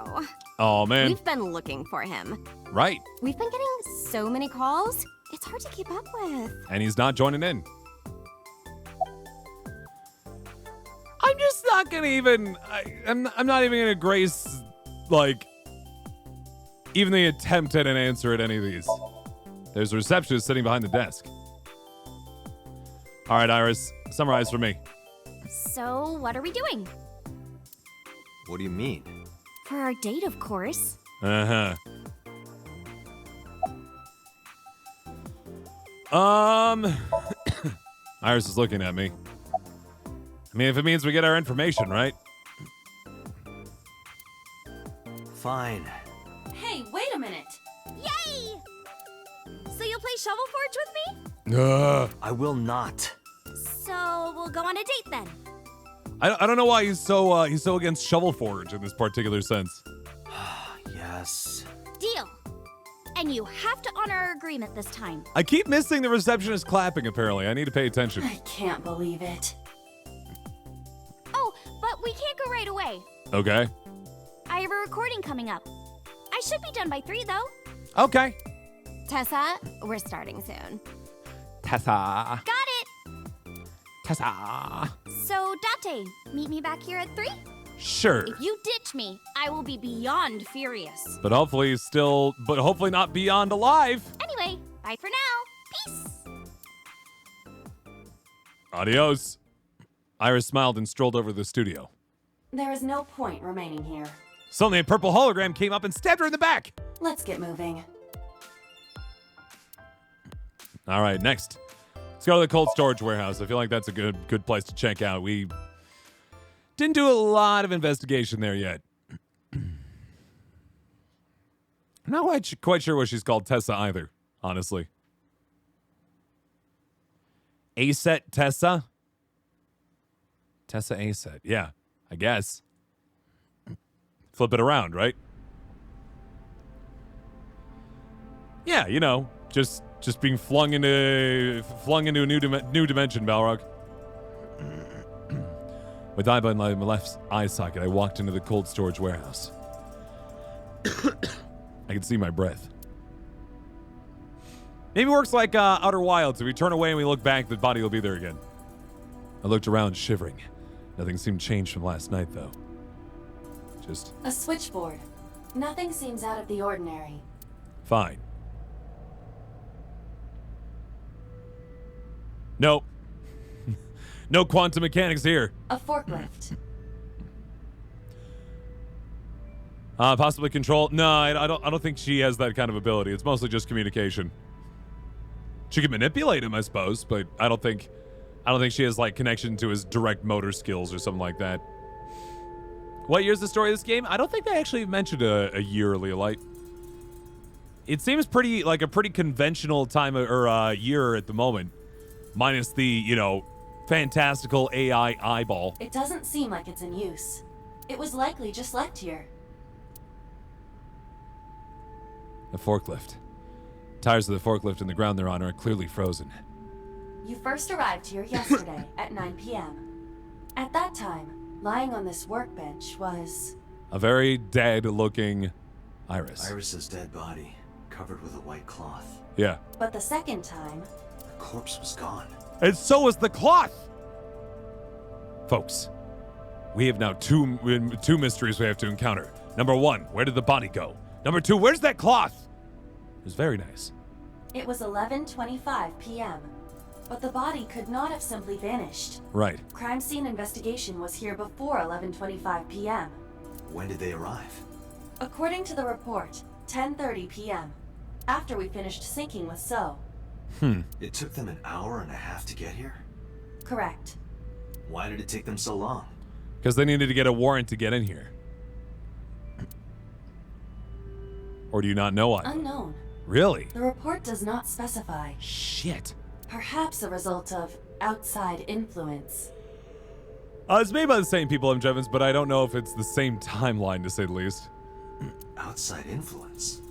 Oh man. We've been looking for him. Right. We've been getting so many calls. It's hard to keep up with. And he's not joining in. I'm just not gonna even. I'm not even gonna grace like even the attempt at an answer at any of these. There's a receptionist sitting behind the desk. All right, Iris, summarize for me. So, what are we doing? What do you mean? For our date, of course. Uh-huh. Iris is looking at me. I mean, if it means we get our information, right? Fine. Hey, wait a minute. Yay! So you'll play Shovel Forge with me? I will not. So we'll go on a date then. I don't know why he's so against Shovel Forge in this particular sense. Yes. Deal. And you have to honor our agreement this time. I keep missing the receptionist clapping, apparently. I need to pay attention. I can't believe it. Oh, but we can't go right away. Okay. I have a recording coming up. I should be done by 3, though. Okay. Tessa, we're starting soon. Tessa. Got it. Tessa. So, Date, meet me back here at 3? Sure. If you ditch me, I will be beyond furious. But hopefully not beyond alive. Anyway, bye for now. Peace. Adios. Iris smiled and strolled over to the studio. There is no point remaining here. Suddenly a purple hologram came up and stabbed her in the back. Let's get moving. All right, next. Let's go to the cold storage warehouse. I feel like that's a good place to check out. We didn't do a lot of investigation there yet. I'm not quite sure what she's called Tessa either, honestly. Aset Tessa? Tessa Aset. Yeah, I guess. Flip it around, right? Yeah, you know, just being flung into a new dimension, Balrog. With eye in my left eye socket, I walked into the cold storage warehouse. I could see my breath. Maybe it works like Outer Wilds. If we turn away and we look back, the body will be there again. I looked around, shivering. Nothing seemed changed from last night, though. Just... A switchboard. Nothing seems out of the ordinary. Fine. Nope. No quantum mechanics here. A forklift. Possibly control. No, I don't think she has that kind of ability. It's mostly just communication. She can manipulate him, I suppose, but I don't think she has like connection to his direct motor skills or something like that. What year's the story of this game? I don't think they actually mentioned a year, Leolite. It seems pretty like a pretty conventional time or year at the moment, minus the, you know, fantastical AI eyeball. It doesn't seem like it's in use. It was likely just left here. A forklift. Tires of the forklift and the ground they're on are clearly frozen. You first arrived here yesterday at 9 p.m. At that time, lying on this workbench was... a very dead-looking Iris. Iris's dead body, covered with a white cloth. Yeah. But the second time... the corpse was gone. And so was the cloth! Folks, we have now two mysteries we have to encounter. Number one, where did the body go? Number two, where's that cloth? It was very nice. It was 11:25 p.m., but the body could not have simply vanished. Right. Crime scene investigation was here before 11:25 p.m. When did they arrive? According to the report, 10:30 p.m., after we finished syncing with So. It took them an hour and a half to get here? Correct. Why did it take them so long? Because they needed to get a warrant to get in here. Or do you not know why? Unknown. Really? The report does not specify. Shit. Perhaps a result of outside influence. It's made by the same people, M. Jevons, but I don't know if it's the same timeline, to say the least. Outside influence?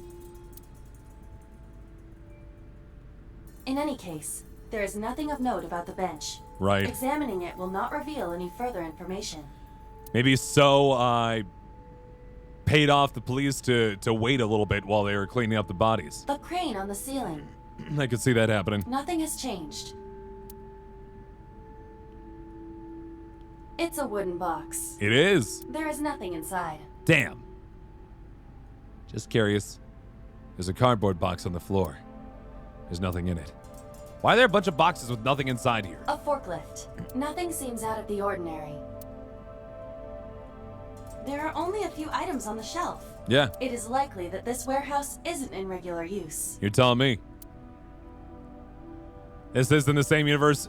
In any case, there is nothing of note about the bench. Right. Examining it will not reveal any further information. Maybe So I paid off the police to wait a little bit while they were cleaning up the bodies. The crane on the ceiling. I could see that happening. Nothing has changed. It's a wooden box. It is. There is nothing inside. Damn. Just curious. There's a cardboard box on the floor. There's nothing in it. Why are there a bunch of boxes with nothing inside here? A forklift. Nothing seems out of the ordinary. There are only a few items on the shelf. Yeah. It is likely that this warehouse isn't in regular use. You're telling me. Is this in the same universe?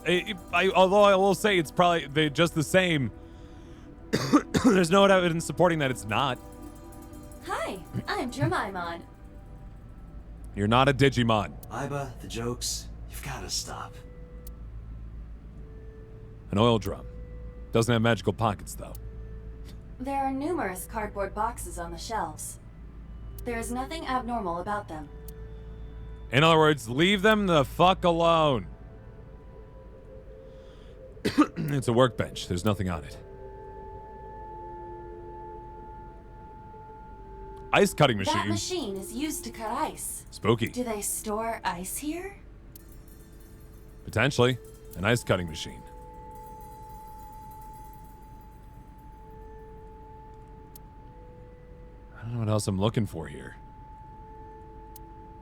Although I will say it's probably just the same. There's no evidence supporting that it's not. Hi, I'm Jemimon. You're not a Digimon. Iba, the jokes, you've got to stop. An oil drum. Doesn't have magical pockets, though. There are numerous cardboard boxes on the shelves. There is nothing abnormal about them. In other words, leave them the fuck alone. It's a workbench. There's nothing on it. Ice cutting machine. That machine is used to cut ice. Spooky. Do they store ice here? Potentially. An ice cutting machine. What else I'm looking for here?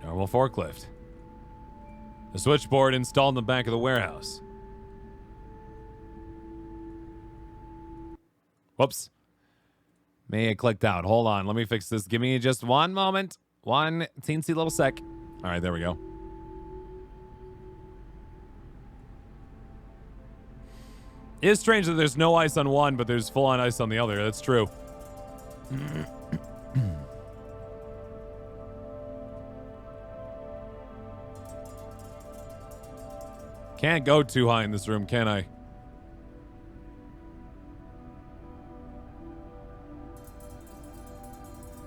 Normal forklift. The switchboard installed in the back of the warehouse. Whoops. May have clicked out. Hold on. Let me fix this. Give me just one moment. One teensy little sec. All right, there we go. It is strange that there's no ice on one, but there's full-on ice on the other. That's true. Can't go too high in this room, can I?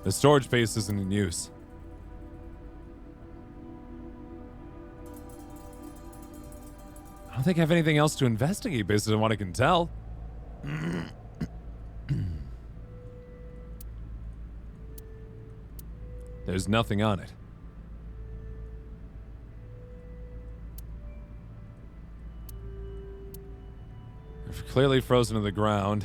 The storage space isn't in use. I don't think I have anything else to investigate based on what I can tell. There's nothing on it. They're clearly frozen to the ground.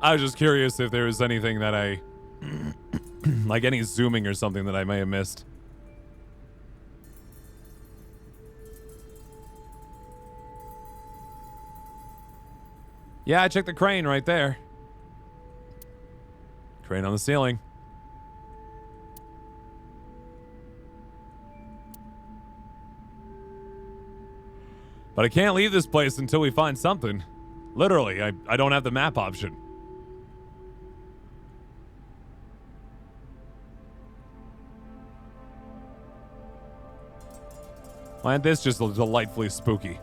I was just curious if there was anything that I... like any zooming or something that I may have missed. Yeah, I checked the crane right there. Crane on the ceiling. But I can't leave this place until we find something. Literally, I don't have the map option. Why isn't this just delightfully spooky?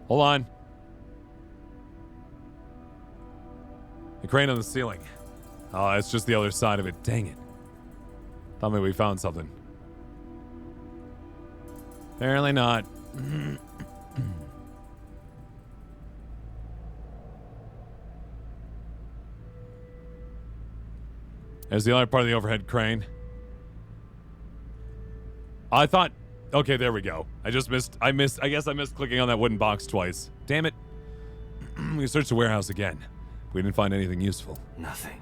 Hold on. The crane on the ceiling. Oh, it's just the other side of it. Dang it. Thought maybe we found something. Apparently not. There's the other part of the overhead crane. I thought... Okay, there we go. I guess I missed clicking on that wooden box twice. Damn it. We searched the warehouse again. We didn't find anything useful. Nothing.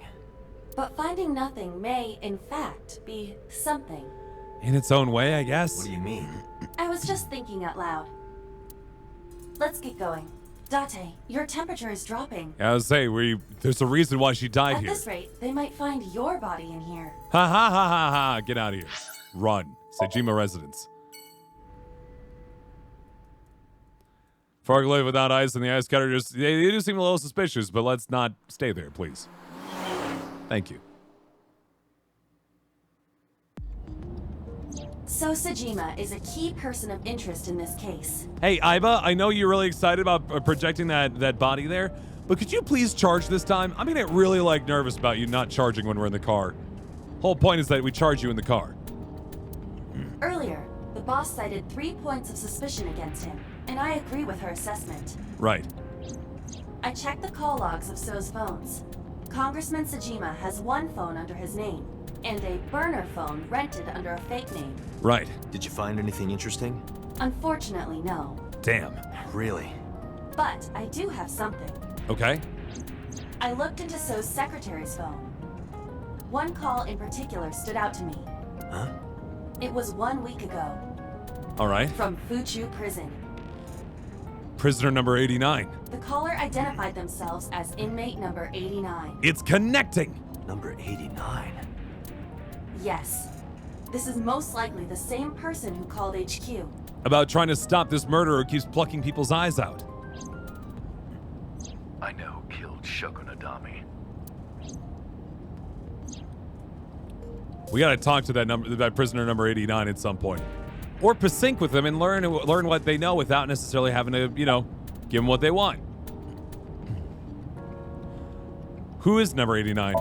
But finding nothing may, in fact, be something. In its own way, I guess. What do you mean? I was just thinking out loud. Let's get going. Date, your temperature is dropping. I was saying, there's a reason why she died At here. this rate, they might find your body in here. Ha ha ha ha ha. Get out of here. Run. Sejima residence. Forklift without ice and the ice cutter just... They do seem a little suspicious, but let's not stay there, please. Thank you. So Sejima is a key person of interest in this case. Hey, Iba, I know you're really excited about projecting that body there, but could you please charge this time? I'm getting really, nervous about you not charging when we're in the car. Whole point is that we charge you in the car. Earlier, the boss cited 3 points of suspicion against him, and I agree with her assessment. Right. I checked the call logs of So's phones. Congressman Sejima has one phone under his name, and a burner phone rented under a fake name. Right. Did you find anything interesting? Unfortunately, no. Damn. Really? But I do have something. Okay. I looked into So's secretary's phone. One call in particular stood out to me. Huh? It was 1 week ago. All right. From Fuchu Prison. Prisoner number 89. The caller identified themselves as inmate number 89. It's connecting. Number 89? Yes. This is most likely the same person who called HQ. About trying to stop this murderer who keeps plucking people's eyes out. I know who killed Shogunadami. We gotta talk to that prisoner number 89 at some point. Or sync with them and learn what they know without necessarily having to, give them what they want. Who is number 89?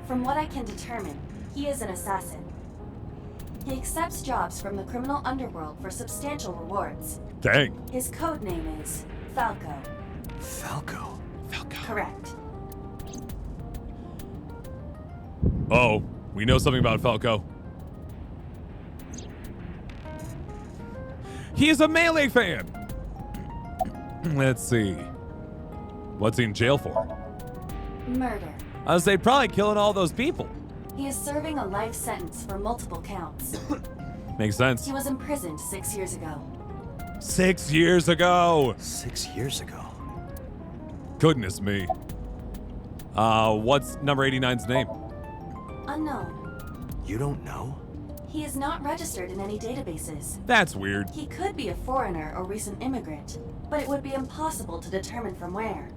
From what I can determine, he is an assassin. He accepts jobs from the criminal underworld for substantial rewards. Dang. His code name is Falco. Falco? Correct. Oh, we know something about Falco. He is a Melee fan. Let's see. What's he in jail for? Murder. I was say probably killing all those people. He is serving a life sentence for multiple counts. Makes sense. He was imprisoned 6 years ago. 6 years ago. 6 years ago. Goodness me. What's number 89's name? Unknown. You don't know? He is not registered in any databases. That's weird. He could be a foreigner or recent immigrant, but it would be impossible to determine from where.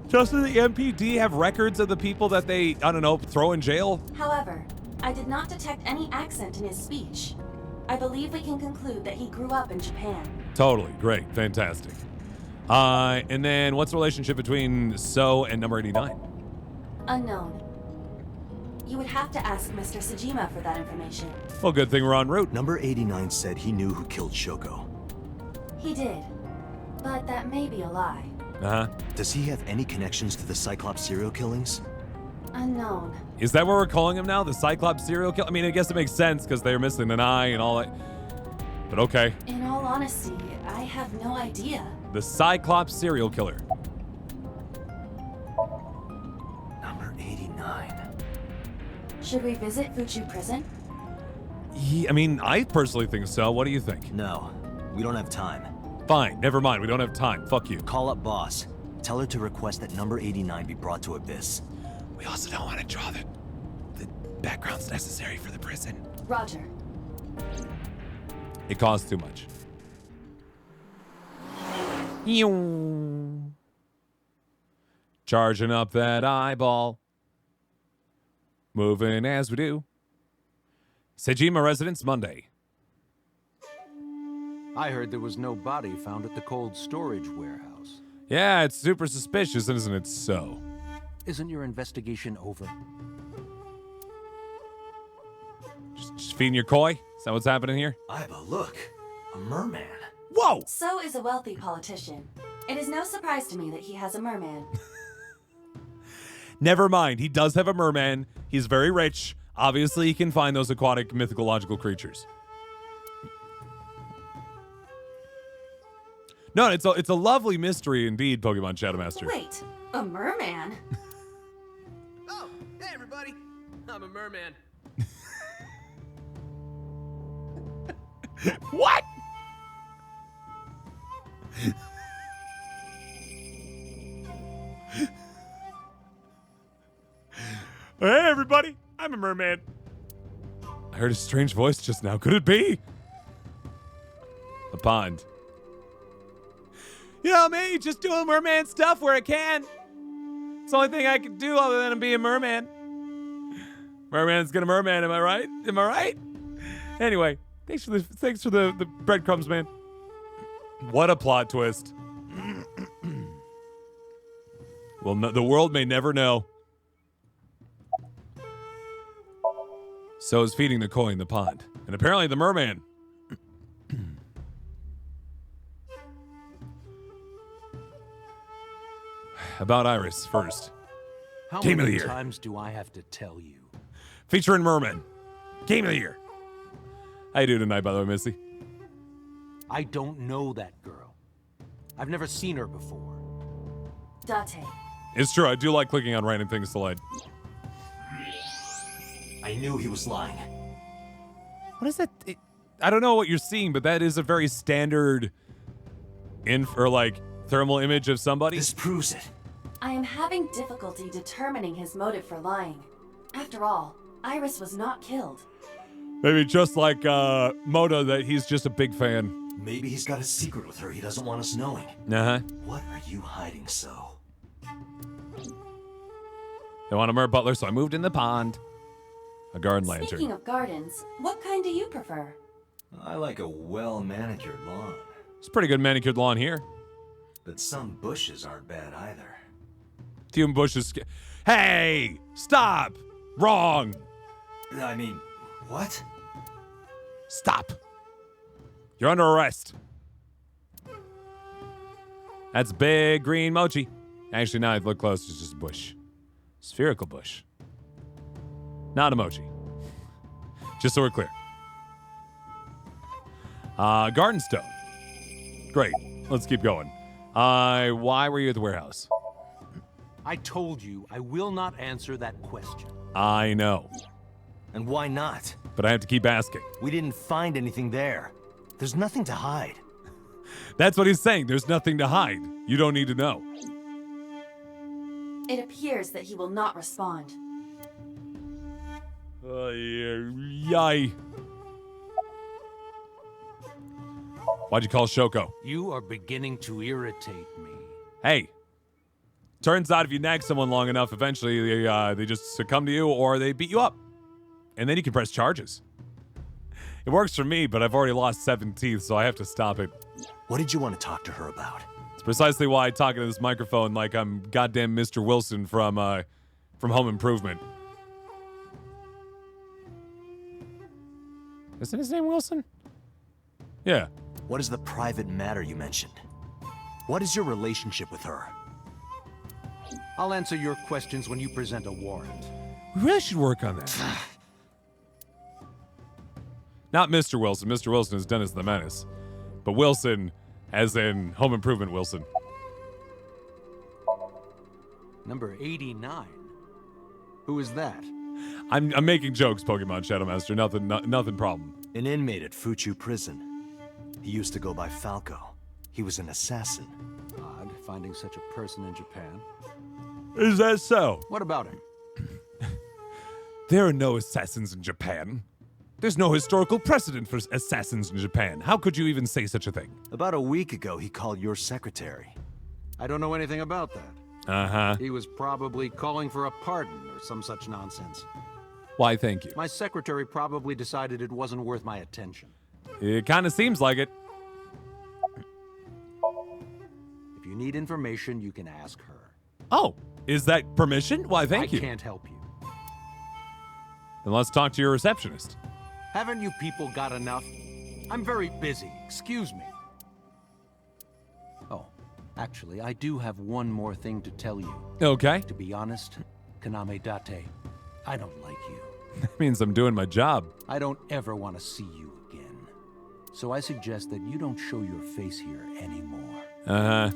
Doesn't the MPD have records of the people that they, I don't know, throw in jail? However, I did not detect any accent in his speech. I believe we can conclude that he grew up in Japan. Totally. Great. Fantastic. And then what's the relationship between So and number 89? Unknown. You would have to ask Mr. Sajima for that information. Well, good thing we're en route. Number 89 said he knew who killed Shoko. He did. But that may be a lie. Uh-huh. Does he have any connections to the Cyclops serial killings? Unknown. Is that what we're calling him now? The Cyclops serial killer? I mean, I guess it makes sense because they're missing an eye and all that. But okay. In all honesty, I have no idea. The Cyclops serial killer. Number 89. Should we visit Fuchu Prison? I mean, I personally think so. What do you think? No, we don't have time. Fine. Never mind. We don't have time. Fuck you. Call up boss. Tell her to request that number 89 be brought to Abyss. We also don't want to draw the backgrounds necessary for the prison. Roger. It costs too much. Charging up that eyeball. Moving as we do. Sejima residence Monday. I heard there was no body found at the cold storage warehouse. Yeah, it's super suspicious, isn't it so? Isn't your investigation over? Just feeding your koi? Is that what's happening here? Iba, look. A merman. Whoa! So is a wealthy politician. It is no surprise to me that he has a merman. Never mind. He does have a merman. He's very rich. Obviously, he can find those aquatic mythological creatures. No, it's a lovely mystery indeed, Pokemon Shadow Master. Wait, a merman? Oh, hey everybody. I'm a merman. What? Hey everybody, I'm a merman. I heard a strange voice just now. Could it be? A pond. You know me, just doing merman stuff where I can. It's the only thing I can do other than be a merman. Merman's gonna merman, am I right? Am I right? Anyway, thanks for the breadcrumbs, man. What a plot twist. Well, no, the world may never know. So is feeding the koi in the pond. And apparently the merman. About Iris first. How Game of the many year. times do I have to tell you? Featuring merman. Game of the year. How you doing tonight, by the way, Missy? I don't know that girl. I've never seen her before. Date. It's true, I do like clicking on random things to like. I knew he was lying. What is that? I don't know what you're seeing, but that is a very standard thermal image of somebody. This proves it. I am having difficulty determining his motive for lying. After all, Iris was not killed. Maybe just like Moda, that he's just a big fan. Maybe he's got a secret with her he doesn't want us knowing. Uh-huh. What are you hiding so? They want a mer butler, so I moved in the pond. A garden lantern. Speaking of gardens, what kind do you prefer? I like a well-manicured lawn. It's a pretty good manicured lawn here. But some bushes aren't bad either. Few bushes. Hey! Stop! Wrong! I mean, what? Stop! You're under arrest. That's big green mochi. Actually, now I look close. It's just a bush. Spherical bush. Not emoji. Just so we're clear. Gardenstone. Great. Let's keep going. Why were you at the warehouse? I told you I will not answer that question. I know. And why not? But I have to keep asking. We didn't find anything there. There's nothing to hide. That's what he's saying. There's nothing to hide. You don't need to know. It appears that he will not respond. Yay. Why'd you call Shoko? You are beginning to irritate me. Hey. Turns out if you nag someone long enough, eventually they just succumb to you or they beat you up. And then you can press charges. It works for me, but I've already lost 7 teeth, so I have to stop it. What did you want to talk to her about? It's precisely why I talk into this microphone like I'm goddamn Mr. Wilson from Home Improvement. Isn't his name Wilson? Yeah. What is the private matter you mentioned? What is your relationship with her? I'll answer your questions when you present a warrant. We really should work on that. Not Mr. Wilson. Mr. Wilson is Dennis the Menace. But Wilson, as in Home Improvement Wilson. Number 89. Who is that? I'm making jokes, Pokemon Shadowmaster. Nothing problem. An inmate at Fuchu prison. He used to go by Falco. He was an assassin. Odd, finding such a person in Japan. Is that so? What about him? There are no assassins in Japan. There's no historical precedent for assassins in Japan. How could you even say such a thing? About a week ago, he called your secretary. I don't know anything about that. Uh-huh. He was probably calling for a pardon or some such nonsense. Why, thank you. My secretary probably decided it wasn't worth my attention. It kind of seems like it. If you need information, you can ask her. Oh, is that permission? Why, thank you. I can't help you. Then let's talk to your receptionist. Haven't you people got enough? I'm very busy. Excuse me. Oh, actually, I do have one more thing to tell you. Okay. To be honest, Kaname Date, I don't like you. That means I'm doing my job. I don't ever want to see you again. So I suggest that you don't show your face here anymore. Uh-huh.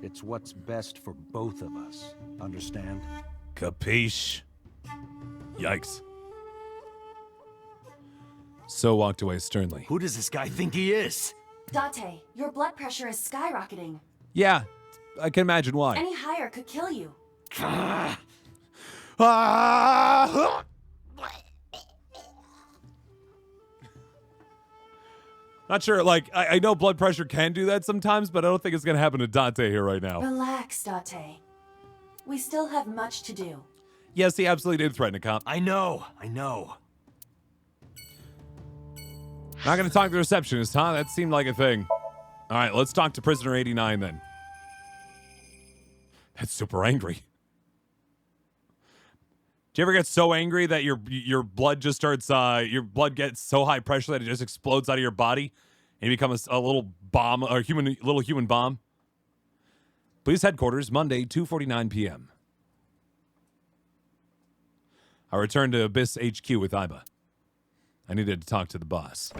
It's what's best for both of us. Understand? Capiche? Yikes. So walked away sternly. Who does this guy think he is? Date, your blood pressure is skyrocketing. Yeah, I can imagine why. Any higher could kill you. Not sure, like, I know blood pressure can do that sometimes, but I don't think it's going to happen to Dante here right now. Relax, Date. We still have much to do. Yes, he absolutely did threaten a cop. I know. Not going to talk to the receptionist, huh? That seemed like a thing. All right, let's talk to prisoner 89 then. That's super angry. Do you ever get so angry that your blood just starts, your blood gets so high pressure that it just explodes out of your body and you become a little bomb, or little human bomb? Police headquarters, Monday, 2:49 p.m. I returned to Abyss HQ with Iba. I needed to talk to the boss.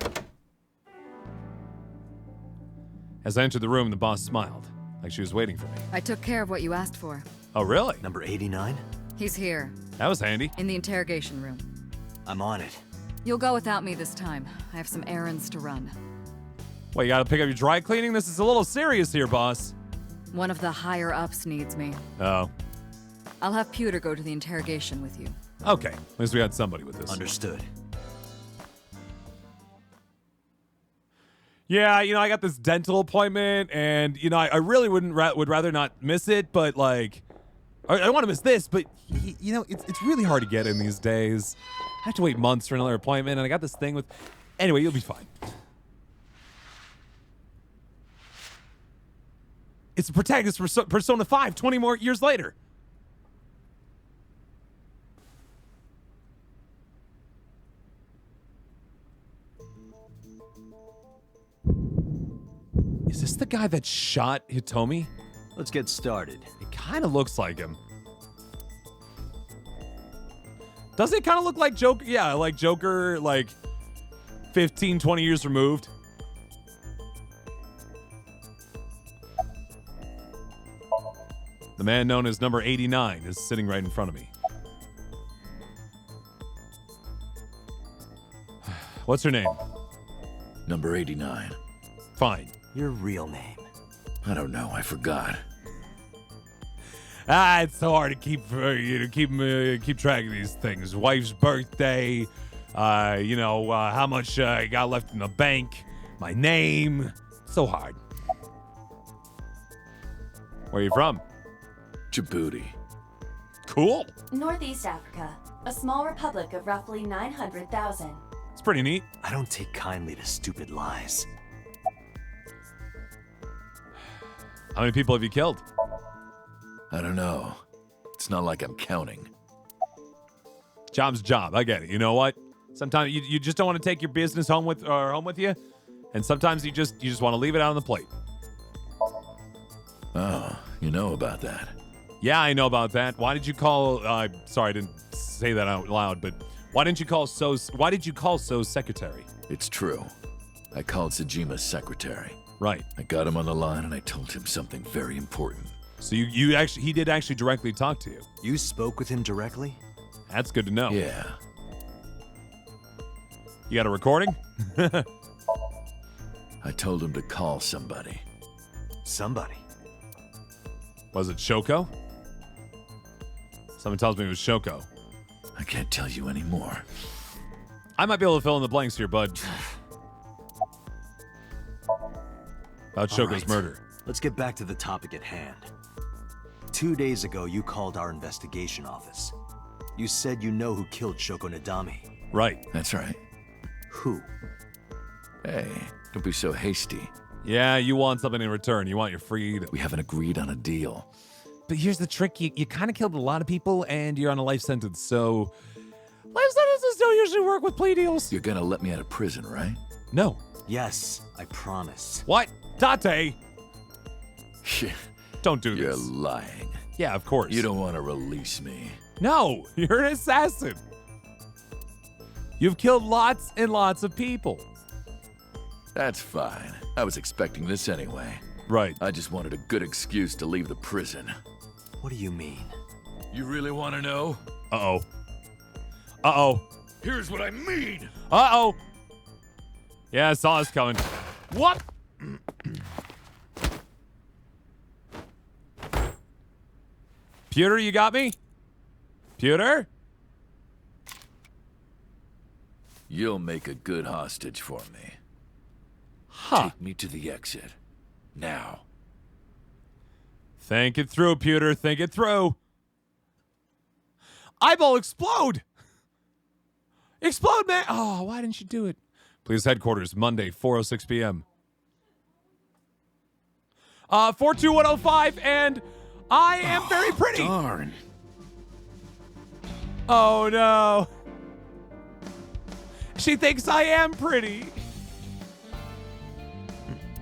As I entered the room, the boss smiled, like she was waiting for me. I took care of what you asked for. Oh, really? Number 89? He's here. That was handy. In the interrogation room. I'm on it. You'll go without me this time. I have some errands to run. Well, you gotta pick up your dry cleaning? This is a little serious here, boss. One of the higher-ups needs me. Oh. I'll have Pewter go to the interrogation with you. Okay, at least we had somebody with this. Understood. Yeah, I got this dental appointment, and, I really would rather not miss it, but, like, I don't want to miss this, but, it's really hard to get in these days. I have to wait months for another appointment, and I got this thing with... Anyway, you'll be fine. It's the protagonist for Persona 5 20 more years later. Is this the guy that shot Hitomi? Let's get started. It kind of looks like him. Doesn't it kind of look like Joker? Yeah, like Joker, like 15, 20 years removed. The man known as number 89 is sitting right in front of me. What's her name? Number 89. Fine. Your real name. I don't know. I forgot. It's so hard to keep keep track of these things. Wife's birthday, how much I got left in the bank, my name. So hard. Where are you from? Djibouti. Cool. Northeast Africa, a small republic of roughly 900,000. It's pretty neat. I don't take kindly to stupid lies. How many people have you killed? I don't know. It's not like I'm counting. Job's a job. I get it. You know what? Sometimes you just don't want to take your business home with you, and sometimes you just want to leave it out on the plate. Oh, you know about that. Yeah, I know about that. Why did you call? Sorry, I didn't say that out loud. But why did you call So's secretary? It's true. I called Sejima's secretary. Right. I got him on the line and I told him something very important. So he did actually directly talk to you. You spoke with him directly? That's good to know. Yeah. You got a recording? I told him to call somebody. Somebody? Was it Shoko? Someone tells me it was Shoko. I can't tell you anymore. I might be able to fill in the blanks here, bud. About Shoko's murder. Let's get back to the topic at hand. 2 days ago, you called our investigation office. You said you know who killed Shoko Nadami. Right. That's right. Who? Hey, don't be so hasty. Yeah, you want something in return. You want your freedom. We haven't agreed on a deal. But here's the trick. You kind of killed a lot of people, and you're on a life sentence, so... Life sentences don't usually work with plea deals. You're gonna let me out of prison, right? No. Yes, I promise. What? Tate! Don't do this. You're lying. Yeah, of course. You don't want to release me. No, you're an assassin. You've killed lots and lots of people. That's fine. I was expecting this anyway. Right. I just wanted a good excuse to leave the prison. What do you mean? You really want to know? Uh-oh. Uh-oh. Here's what I mean. Uh-oh. Yeah, I saw this coming. What? Pewter, you got me? Pewter? You'll make a good hostage for me. Huh. Take me to the exit. Now. Think it through, Pewter. Think it through. Eyeball explode! Explode, man! Oh, why didn't you do it? Police headquarters, Monday, 4:06 p.m. 42105, and I am very pretty. Darn. Oh, no. She thinks I am pretty.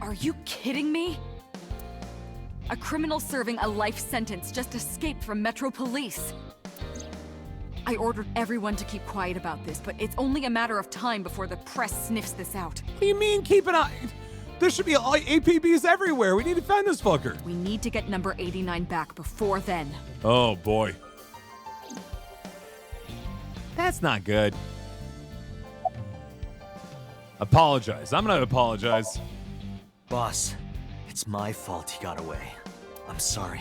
Are you kidding me? A criminal serving a life sentence just escaped from Metro Police. I ordered everyone to keep quiet about this, but it's only a matter of time before the press sniffs this out. What do you mean keep an eye? There should be APBs everywhere. We need to find this fucker. We need to get number 89 back before then. Oh, boy. That's not good. Apologize. I'm going to apologize. Boss, it's my fault he got away. I'm sorry.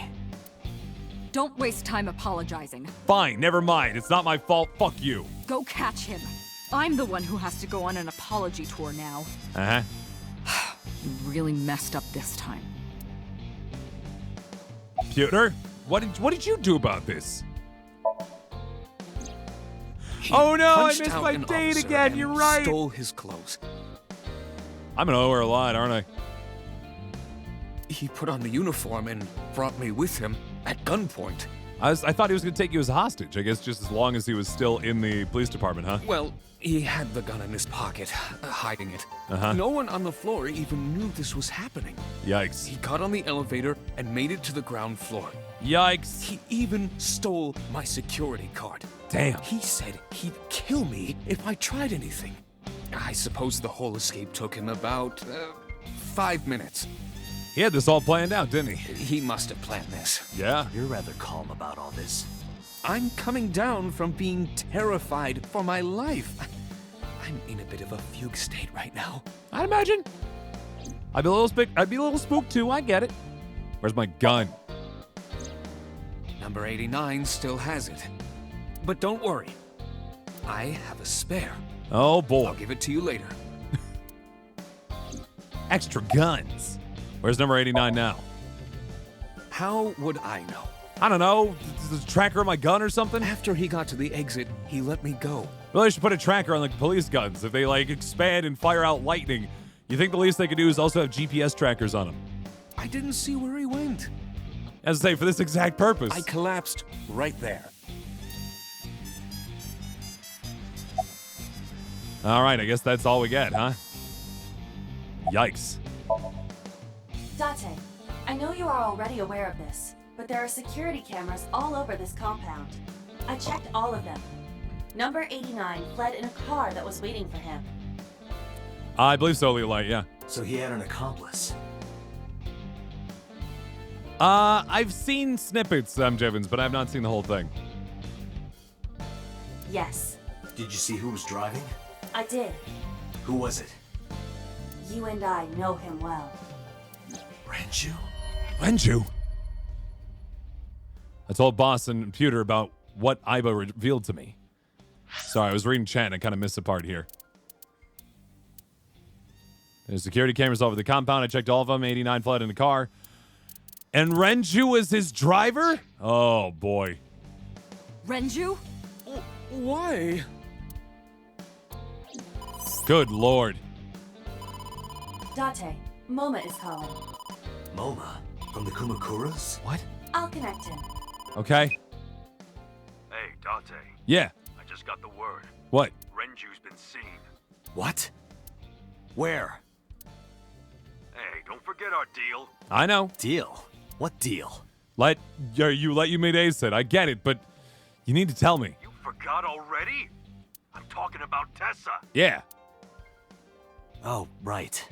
Don't waste time apologizing. Fine, never mind. It's not my fault. Fuck you. Go catch him. I'm the one who has to go on an apology tour now. Uh-huh. You really messed up this time. Pewter, what did you do about this? Oh no, I missed my date again. You're right. Stole his clothes. I'm gonna owe her a lot, aren't I? He put on the uniform and brought me with him at gunpoint. I thought he was gonna take you as a hostage. I guess just as long as he was still in the police department, huh? Well, he had the gun in his pocket, hiding it. Uh-huh. No one on the floor even knew this was happening. Yikes. He got on the elevator and made it to the ground floor. Yikes. He even stole my security card. Damn. He said he'd kill me if I tried anything. I suppose the whole escape took him about 5 minutes. He had this all planned out, didn't he? He must have planned this. Yeah. You're rather calm about all this. I'm coming down from being terrified for my life. I'm in a bit of a fugue state right now. I'd imagine. I'd be a little spooked too, I get it. Where's my gun? Number 89 still has it. But don't worry. I have a spare. Oh boy. I'll give it to you later. Extra guns. Where's number 89 now? How would I know? I don't know. There's a tracker on my gun or something? After he got to the exit, he let me go. Really should put a tracker on the police guns. If they like expand and fire out lightning, you think the least they could do is also have GPS trackers on them? I didn't see where he went. As I say, for this exact purpose. I collapsed right there. All right, I guess that's all we get, huh? Yikes. Date, I know you are already aware of this, but there are security cameras all over this compound. I checked all of them. Number 89 fled in a car that was waiting for him. I believe so, Leolite, yeah. So he had an accomplice. I've seen snippets, Jevons, but I've not seen the whole thing. Yes. Did you see who was driving? I did. Who was it? You and I know him well. Renju? Renju? I told Boss and Pewter about what Aiba revealed to me. Sorry, I was reading chat and I kind of missed a part here. There's security cameras all over the compound. I checked all of them. 89 fled in the car. And Renju was his driver? Oh, boy. Renju? Why? Good lord. Date, Moma is calling. Moma? From the Kumakuras? What? I'll connect him. Okay. Hey, Date. Yeah. I just got the word. What? Renju's been seen. What? Where? Hey, don't forget our deal. I know. Deal? What deal? Let you made Ace said. I get it, but you need to tell me. You forgot already? I'm talking about Tessa. Yeah. Oh, right.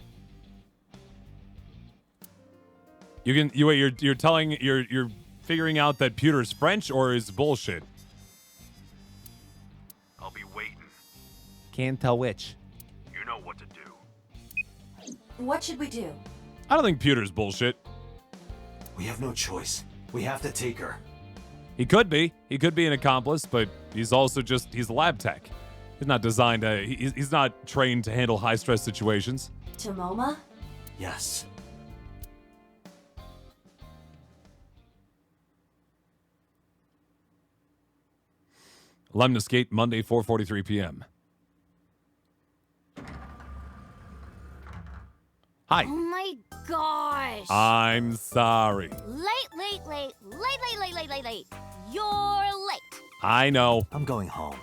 You're figuring out that Pewter's French or is bullshit? I'll be waiting. Can't tell which. You know what to do. What should we do? I don't think Pewter's bullshit. We have no choice. We have to take her. He could be. He could be an accomplice, but he's also he's a lab tech. He's not designed to, he's not trained to handle high-stress situations. To Moma? Yes. Lemnis Gate, Monday, 4:43 p.m. Hi. Oh my gosh. I'm sorry. Late. You're late. I know. I'm going home.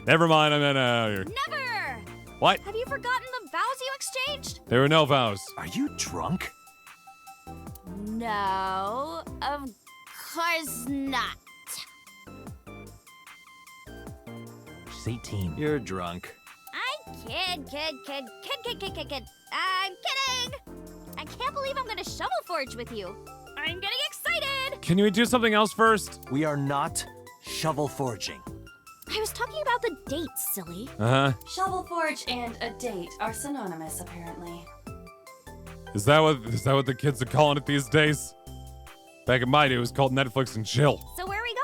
Never mind, I'm out here. Never. What? Have you forgotten the vows you exchanged? There were no vows. Are you drunk? No, of course not. She's 18. You're drunk. I kid. I'm kidding. I can't believe I'm gonna shovel forge with you. I'm getting excited. Can we do something else first? We are not shovel forging. I was talking about the date, silly. Uh-huh. Shovel forge and a date are synonymous, apparently. Is that what the kids are calling it these days? Back in my day, it was called Netflix and chill. So where are we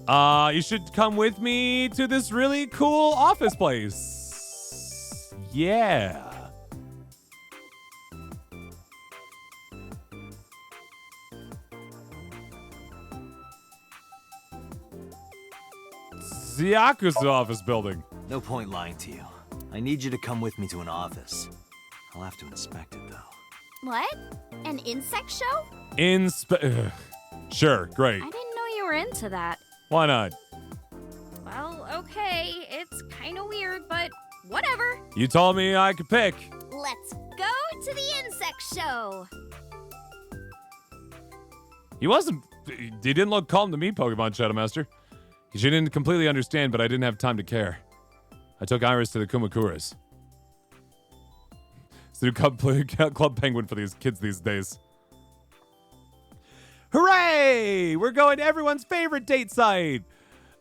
going? You should come with me to this really cool office place. Yeah. Ziaku's office building. No point lying to you. I need you to come with me to an office. I'll have to inspect it, though. What? An insect show? Sure, great. I didn't know you were into that. Why not? Well, okay, it's kind of weird, but whatever. You told me I could pick. Let's go to the insect show. He didn't look calm to me, Pokemon Shadow Master. She didn't completely understand, but I didn't have time to care. I took Iris to the Kumakuras. It's the new Club Penguin for these kids these days. Hooray! We're going to everyone's favorite date site.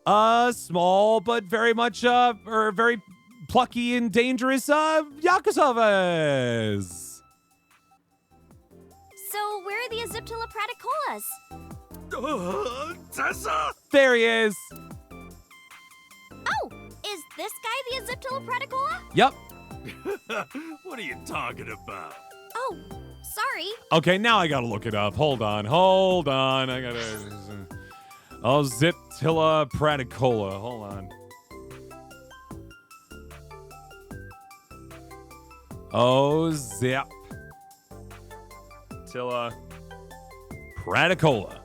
Small but very much or very plucky and dangerous Yakusovas. So where are the Aziptilla Praticolas? Tessa! There he is. Oh, is this guy the Aziptilla Praticola? Yep. What are you talking about? Oh, sorry. Okay, now I gotta look it up. Hold on. I gotta. Oh, Ziptilla Praticola. Hold on. Oh, Ziptilla Praticola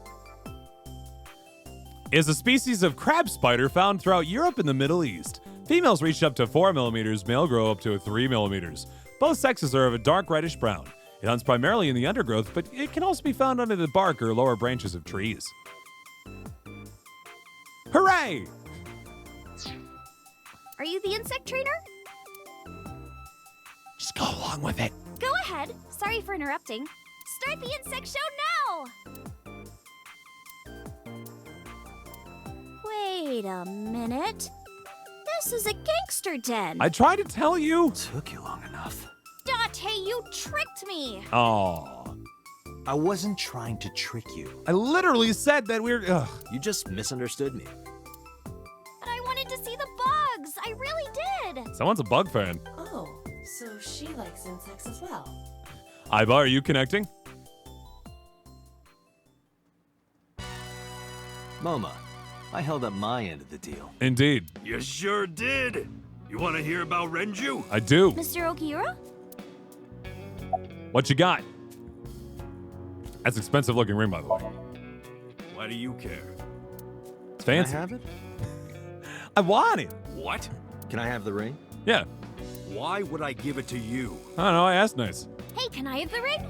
is a species of crab spider found throughout Europe and the Middle East. Females reach up to 4 millimeters, male grow up to 3 millimeters. Both sexes are of a dark reddish brown. It hunts primarily in the undergrowth, but it can also be found under the bark or lower branches of trees. Hooray! Are you the insect trainer? Just go along with it. Go ahead. Sorry for interrupting. Start the insect show now! Wait a minute. This is a gangster den. I tried to tell you. Took you long enough. Date, you tricked me. Aw. I wasn't trying to trick you. I literally said that we're... Ugh. You just misunderstood me. But I wanted to see the bugs. I really did. Someone's a bug fan. Oh, so she likes insects as well. Iba, are you connecting? Moma, I held up my end of the deal. Indeed. You sure did. You want to hear about Renju? I do. Mr. Okiura? What you got? That's an expensive looking ring, by the way. Why do you care? It's fancy. Can I have it? I want it. What? Can I have the ring? Yeah. Why would I give it to you? I don't know. I asked nice. Hey, can I have the ring?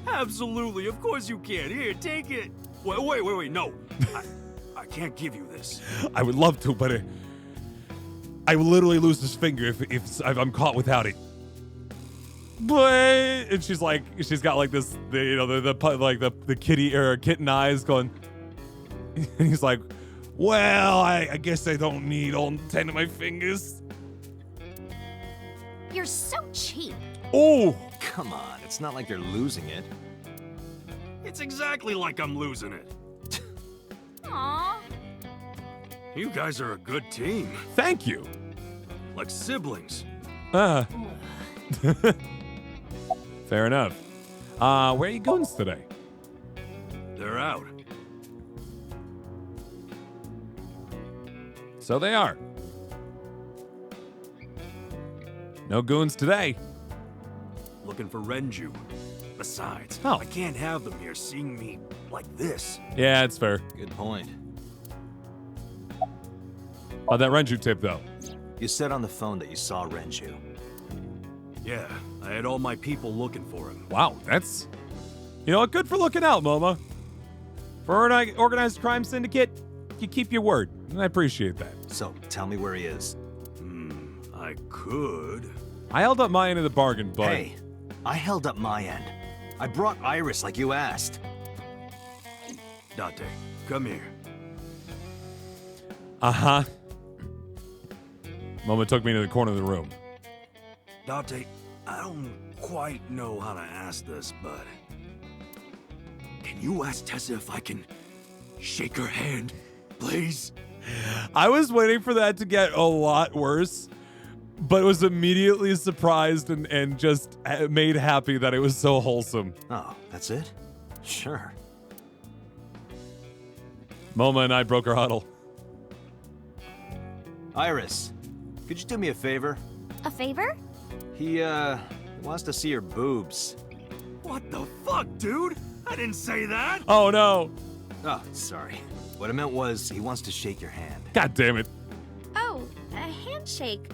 Absolutely. Of course you can. Here, take it. Wait. No. I can't give you this. I would love to, but I will literally lose this finger if I'm caught without it. But and she's got like this, the kitty or kitten eyes going. And he's like, well, I guess I don't need all 10 of my fingers. You're so cheap. Oh, come on! It's not like you're losing it. It's exactly like I'm losing it. Aww. You guys are a good team. Thank you. Like siblings. Fair enough. Where are you going today? They're out. So they are. No goons today. Looking for Renju. Besides, Oh. I can't have them here seeing me like this. Yeah, it's fair. Good point. Oh, that Renju tip, though. You said on the phone that you saw Renju. Yeah, I had all my people looking for him. Wow, that's... You know what? Good for looking out, Moma. For an organized crime syndicate, you keep your word, and I appreciate that. So, tell me where he is. I could. I held up my end of the bargain, but... Hey, I held up my end. I brought Iris like you asked. Date, come here. Uh-huh. Moma took me to the corner of the room. Date, I don't quite know how to ask this, but... Can you ask Tessa if I can shake her hand, please? I was waiting for that to get a lot worse, but was immediately surprised and just made happy that it was so wholesome. Oh, that's it? Sure. Moma and I broke our huddle. Iris, could you do me a favor? A favor? He wants to see your boobs. What the fuck, dude? I didn't say that. Oh, no. Oh, sorry. What I meant was he wants to shake your hand. God damn it. Oh, a handshake.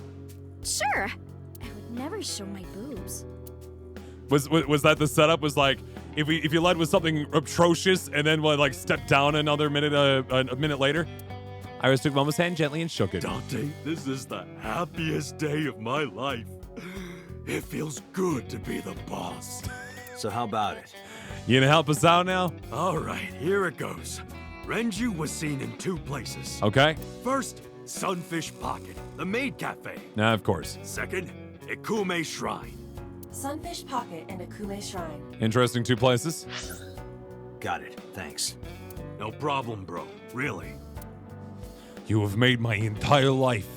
Sure. I would never show my boobs. Was that the setup? Was like, if you led with something atrocious and then like stepped down another minute a minute later? Iris took Momo's hand gently and shook it. Dante, this is the happiest day of my life. It feels good to be the boss. So how about it? You gonna help us out now? All right, here it goes. Renju was seen in 2 places. Okay. First, Sunfish Pocket, the maid cafe. Nah, of course. Second, Ikume Shrine. Sunfish Pocket and Akume Shrine. Interesting 2 places. Got it, thanks. No problem, bro. Really. You have made my entire life,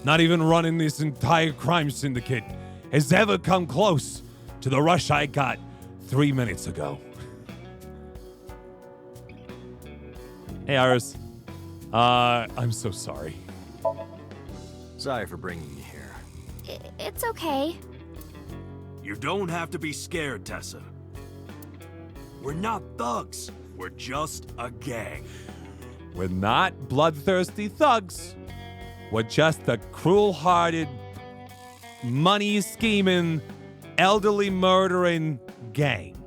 not even running this entire crime syndicate, has ever come close to the rush I got 3 minutes ago. Hey, Iris. I'm so sorry. Sorry for bringing you here. It's okay. You don't have to be scared, Tessa. We're not thugs. We're just a gang. We're not bloodthirsty thugs. We're just a cruel-hearted, money-scheming, elderly murdering gang.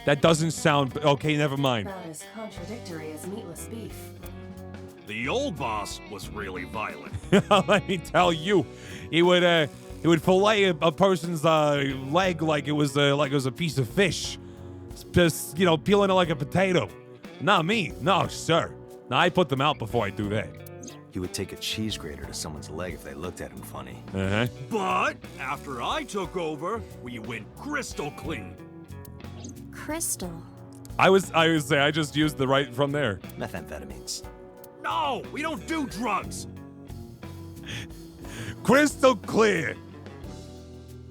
That doesn't sound... Okay, never mind. Not as contradictory as meatless beef. The old boss was really violent. Let me tell you, he would fillet a person's leg like it was a piece of fish, just peeling it like a potato. Not me, no sir. No, I put them out before I do that. He would take a cheese grater to someone's leg if they looked at him funny. Uh-huh. But after I took over, we went crystal clean. Crystal. I just used the right from there. Methamphetamines. No, we don't do drugs. Crystal clear.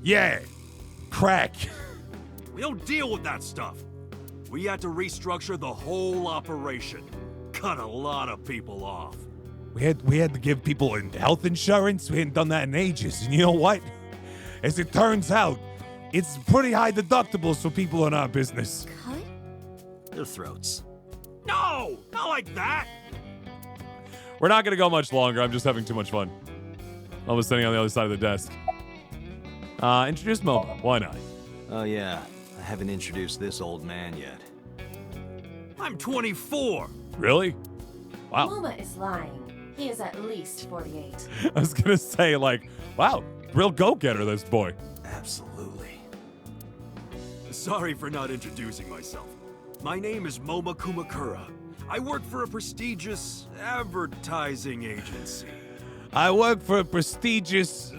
Yeah, crack. We don't deal with that stuff. We had to restructure the whole operation. Cut a lot of people off. We had to give people health insurance. We hadn't done that in ages. And you know what? As it turns out, it's pretty high deductibles for people in our business. Cut? Their throats. No, not like that. We're not going to go much longer. I'm just having too much fun. I was sitting on the other side of the desk. Introduce Momo. Why not? Oh yeah, I haven't introduced this old man yet. I'm 24. Really? Wow. Moma is lying. He is at least 48. I was going to say, wow, real go-getter, this boy. Absolutely. Sorry for not introducing myself. My name is Moma Kumakura. I work for a prestigious advertising agency. I work for a prestigious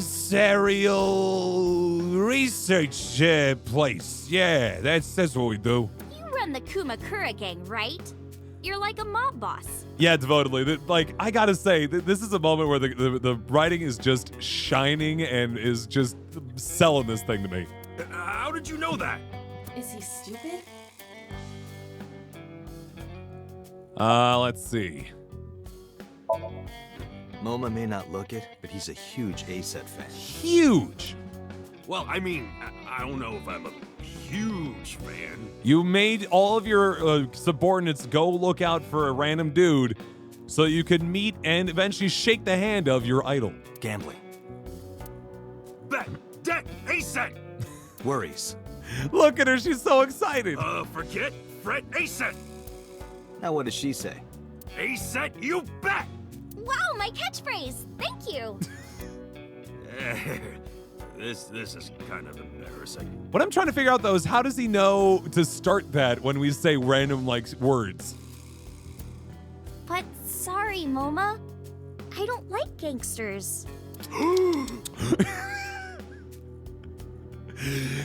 serial research place. Yeah, that's what we do. You run the Kumakura gang, right? You're like a mob boss. Yeah, devotedly. I gotta say, this is a moment where the writing is just shining and is just selling this thing to me. How did you know that? Is he stupid? Let's see. Moma may not look it, but he's a huge ASET fan. Huge! Well, I mean, I don't know if I'm a huge fan. You made all of your subordinates go look out for a random dude so you could meet and eventually shake the hand of your idol. Gambling. Bet, debt, ASET. Worries. Look at her, she's so excited. Forget, fret, ASET. Now what does she say? ASET, you bet. Wow, my catchphrase. Thank you. This is kind of embarrassing. What I'm trying to figure out, though, is how does he know to start that when we say random, words? But sorry, Moma. I don't like gangsters.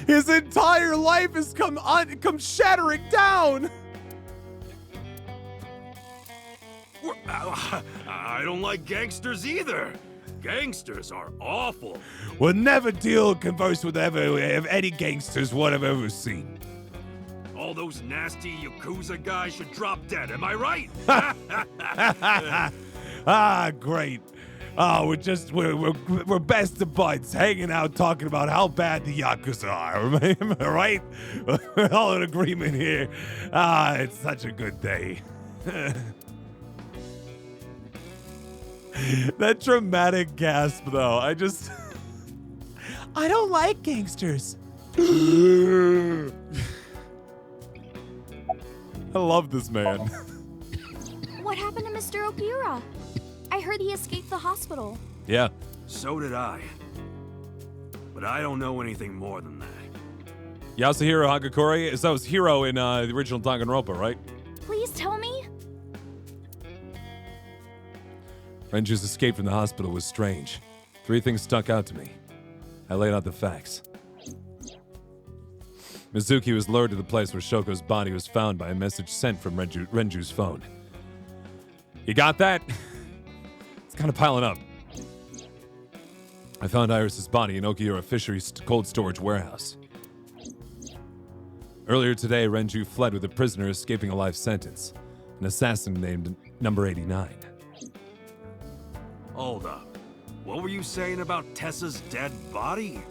His entire life has come shattering down. I don't like gangsters either. Gangsters are awful. We'll never converse with any gangsters what I've ever seen. All those nasty Yakuza guys should drop dead, am I right? Great. Oh, we're best of buds, hanging out, talking about how bad the Yakuza are. Am I right? We're all in agreement here. It's such a good day. That dramatic gasp, though, I don't like gangsters. I love this man. What happened to Mr. Okura? I heard he escaped the hospital. Yeah. So did I. But I don't know anything more than that. Yasuhiro Hagakure, that was Hiro in the original Danganronpa, right? Please tell me. Renju's escape from the hospital was strange. 3 things stuck out to me. I laid out the facts. Mizuki was lured to the place where Shoko's body was found by a message sent from Renju's phone. You got that? It's kind of piling up. I found Iris's body in Okiura Fisheries cold storage warehouse. Earlier today, Renju fled with a prisoner escaping a life sentence, an assassin named Number 89. Hold up. What were you saying about Tessa's dead body?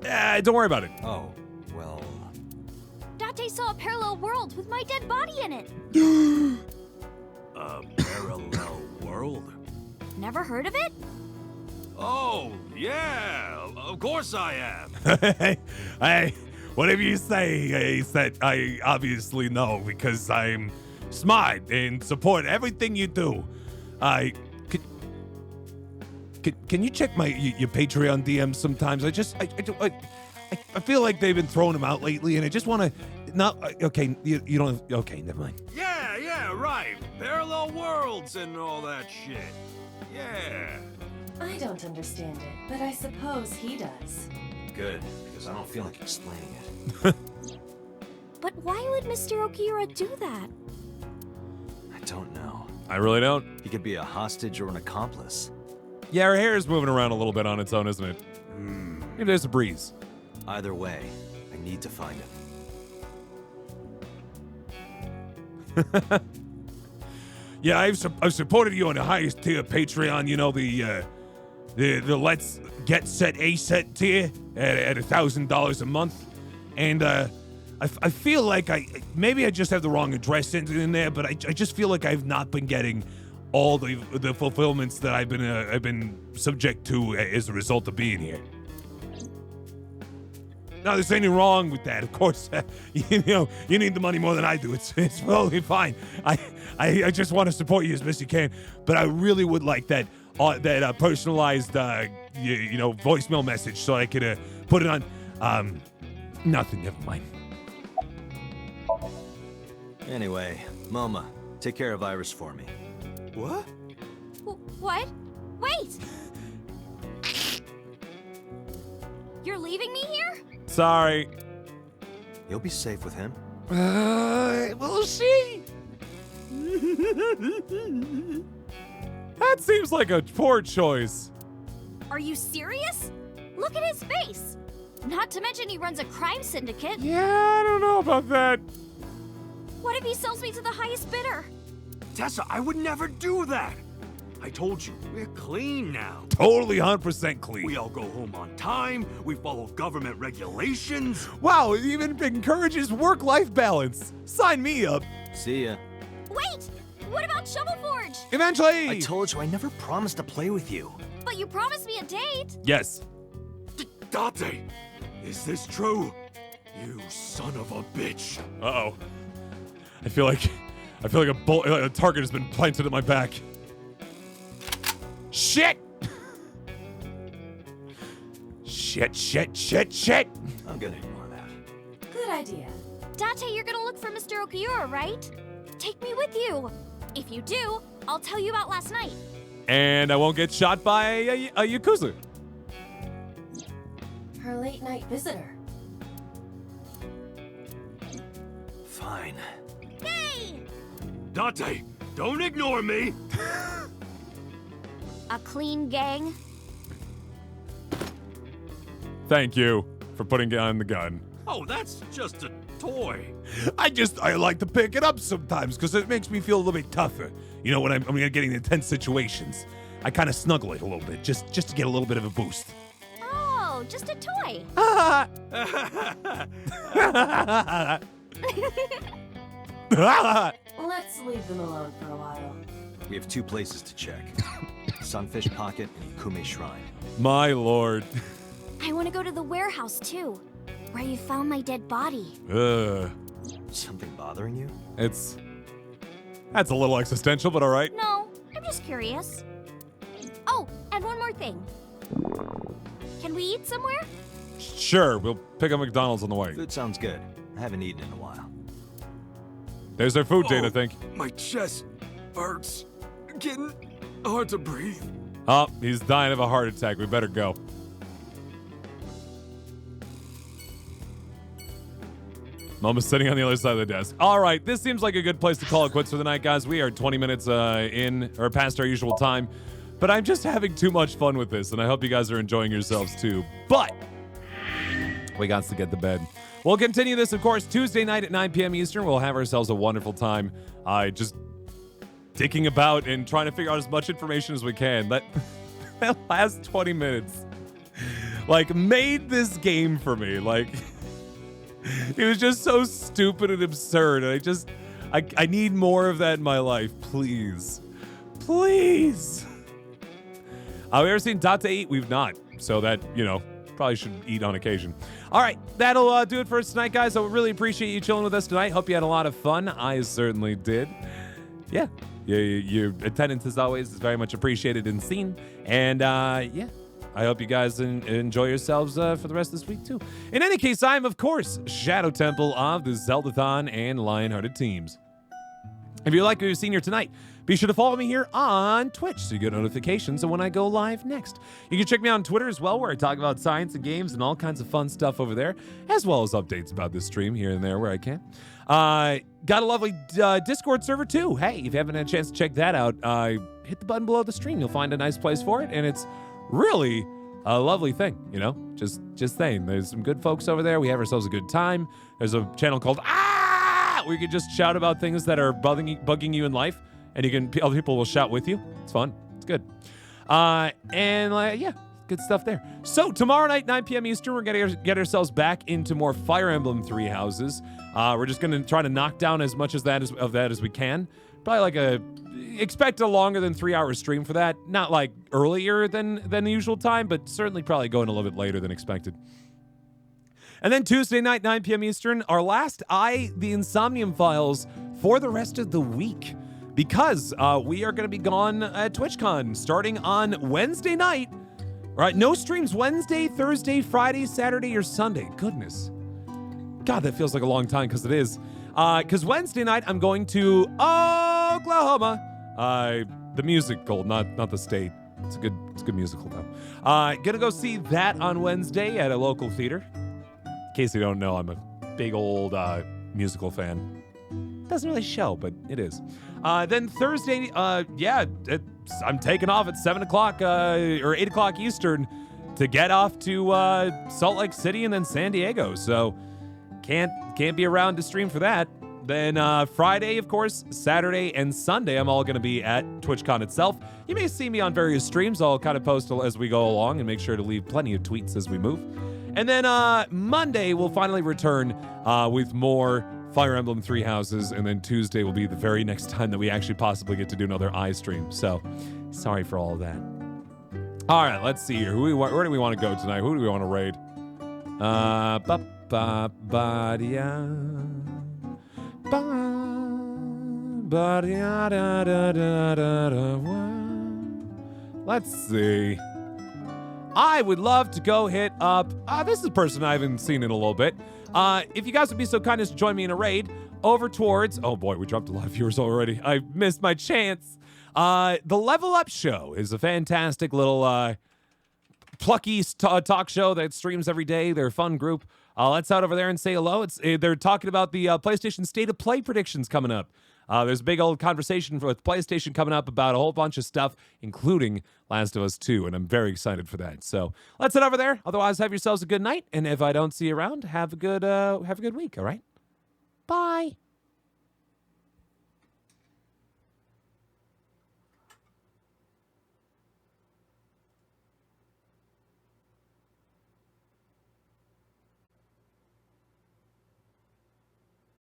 Don't worry about it. Oh, well... Date saw a parallel world with my dead body in it. A parallel world? Never heard of it? Oh, yeah. Of course I have. Hey, whatever you say, I obviously know because I'm smart and support everything you do. Can you check your Patreon DMs sometimes? I feel like they've been throwing them out lately, and I just want to. Okay, you don't. Okay, never mind. Yeah, right. Parallel worlds and all that shit. Yeah. I don't understand it, but I suppose he does. Good, because I don't feel like explaining it. But why would Mr. Okura do that? I don't know. I really don't. He could be a hostage or an accomplice. Yeah, her hair is moving around a little bit on its own, isn't it? Maybe there's a breeze. Either way, I need to find him. Yeah, I've supported you on the highest tier Patreon. You know, the Let's Get Set A Set tier at $1,000 a month, and I feel like maybe I just have the wrong address in there, but I just feel like I've not been getting all the fulfillments that I've been subject to as a result of being here. No, there's anything wrong with that. Of course, you need the money more than I do. It's totally fine. I just want to support you as best you can, but I really would like that personalized voicemail message so I could put it on. Nothing. Never mind. Anyway, Moma, take care of Iris for me. What? What? Wait! You're leaving me here? Sorry. You'll be safe with him. We'll see. That seems like a poor choice. Are you serious? Look at his face. Not to mention he runs a crime syndicate. Yeah, I don't know about that. What if he sells me to the highest bidder? Tessa, I would never do that. I told you, we're clean now. Totally 100% clean. We all go home on time. We follow government regulations. Wow, it even encourages work-life balance. Sign me up. See ya. Wait! What about Shovel Forge? Eventually! I told you I never promised to play with you. But you promised me a date. Yes. Date, is this true? You son of a bitch. Uh-oh. I feel like a target has been planted at my back. Shit! Shit. I'm gonna ignore that. Good idea. Date, you're gonna look for Mr. Okura, right? Take me with you. If you do, I'll tell you about last night. And I won't get shot by a Yakuza. Her late night visitor. Fine. Yay! Date, don't ignore me. A clean gang. Thank you for putting on the gun. Oh, that's just a toy. I like to pick it up sometimes because it makes me feel a little bit tougher. You know, when I'm getting in tense situations, I kind of snuggle it a little bit just to get a little bit of a boost. Oh, just a toy. Let's leave them alone for a while. We have 2 places to check. Sunfish Pocket and Kume Shrine. My lord. I want to go to the warehouse too, where you found my dead body. Something bothering you? That's a little existential, but all right. No, I'm just curious. Oh, and one more thing. Can we eat somewhere? Sure, we'll pick up McDonald's on the way. Food sounds good. I haven't eaten in a while. There's their food date, I think. My chest hurts. Getting hard to breathe. Oh, he's dying of a heart attack. We better go. Mama's sitting on the other side of the desk. All right, this seems like a good place to call it quits for the night, guys. We are 20 minutes in, or past our usual time. But I'm just having too much fun with this, and I hope you guys are enjoying yourselves too. But we got to get to bed. We'll continue this, of course, Tuesday night at 9 p.m. Eastern. We'll have ourselves a wonderful time just dicking about and trying to figure out as much information as we can. That last 20 minutes, made this game for me. It was just so stupid and absurd. And I need more of that in my life. Please. Please. Have we ever seen Date eat? We've not. So that, probably should eat on occasion. All right, that'll do it for us tonight, guys. I really appreciate you chilling with us tonight. Hope you had a lot of fun. I certainly did. Yeah, your attendance, as always, is very much appreciated and seen. And, yeah, I hope you guys enjoy yourselves for the rest of this week, too. In any case, I'm, of course, Shadow Temple of the Zeldathon and Lionhearted teams. If you like what you've seen here tonight, be sure to follow me here on Twitch so you get notifications of when I go live next. You can check me out on Twitter as well, where I talk about science and games and all kinds of fun stuff over there, as well as updates about this stream here and there where I can. Got a lovely Discord server too. Hey, if you haven't had a chance to check that out, hit the button below the stream. You'll find a nice place for it, and it's really a lovely thing, Just saying. There's some good folks over there. We have ourselves a good time. There's a channel called where you can just shout about things that are bugging you in life, and other people will shout with you. It's fun. It's good. Yeah, good stuff there. So tomorrow night, 9 p.m. Eastern, we're gonna get ourselves back into more Fire Emblem 3 houses. We're just gonna try to knock down as much of that as we can. Probably expect a longer than 3-hour stream for that. Not earlier than the usual time, but certainly probably going a little bit later than expected. And then Tuesday night, 9 p.m. Eastern, our last the Insomnium files for the rest of the week. Because we are going to be gone at TwitchCon starting on Wednesday night. All right, no streams Wednesday, Thursday, Friday, Saturday, or Sunday. Goodness. God, that feels like a long time, because it is. Because Wednesday night, I'm going to Oklahoma. The musical, not the state. It's a good musical, though. Gonna go see that on Wednesday at a local theater. In case you don't know, I'm a big old musical fan. Doesn't really show, but it is. Then Thursday, I'm taking off at 7 o'clock or 8 o'clock Eastern to get off to Salt Lake City and then San Diego. So can't be around to stream for that. Then Friday, of course, Saturday, and Sunday, I'm all going to be at TwitchCon itself. You may see me on various streams. I'll kind of post as we go along and make sure to leave plenty of tweets as we move. And then Monday, we'll finally return with more Fire Emblem 3 houses, and then Tuesday will be the very next time that we actually possibly get to do another stream. So, sorry for all of that. All right, let's see here. Where do we want to go tonight? Who do we want to raid? Let's see. I would love to go hit up, this is a person I haven't seen in a little bit. If you guys would be so kind as to join me in a raid over towards, oh boy, we dropped a lot of viewers already. I missed my chance. The Level Up Show is a fantastic little plucky talk show that streams every day. They're a fun group. Let's out over there and say hello. They're talking about the PlayStation State of Play predictions coming up. There's a big old conversation with PlayStation coming up about a whole bunch of stuff, including Last of Us 2, and I'm very excited for that. So let's head over there. Otherwise, have yourselves a good night, and if I don't see you around, have a good week, all right? Bye.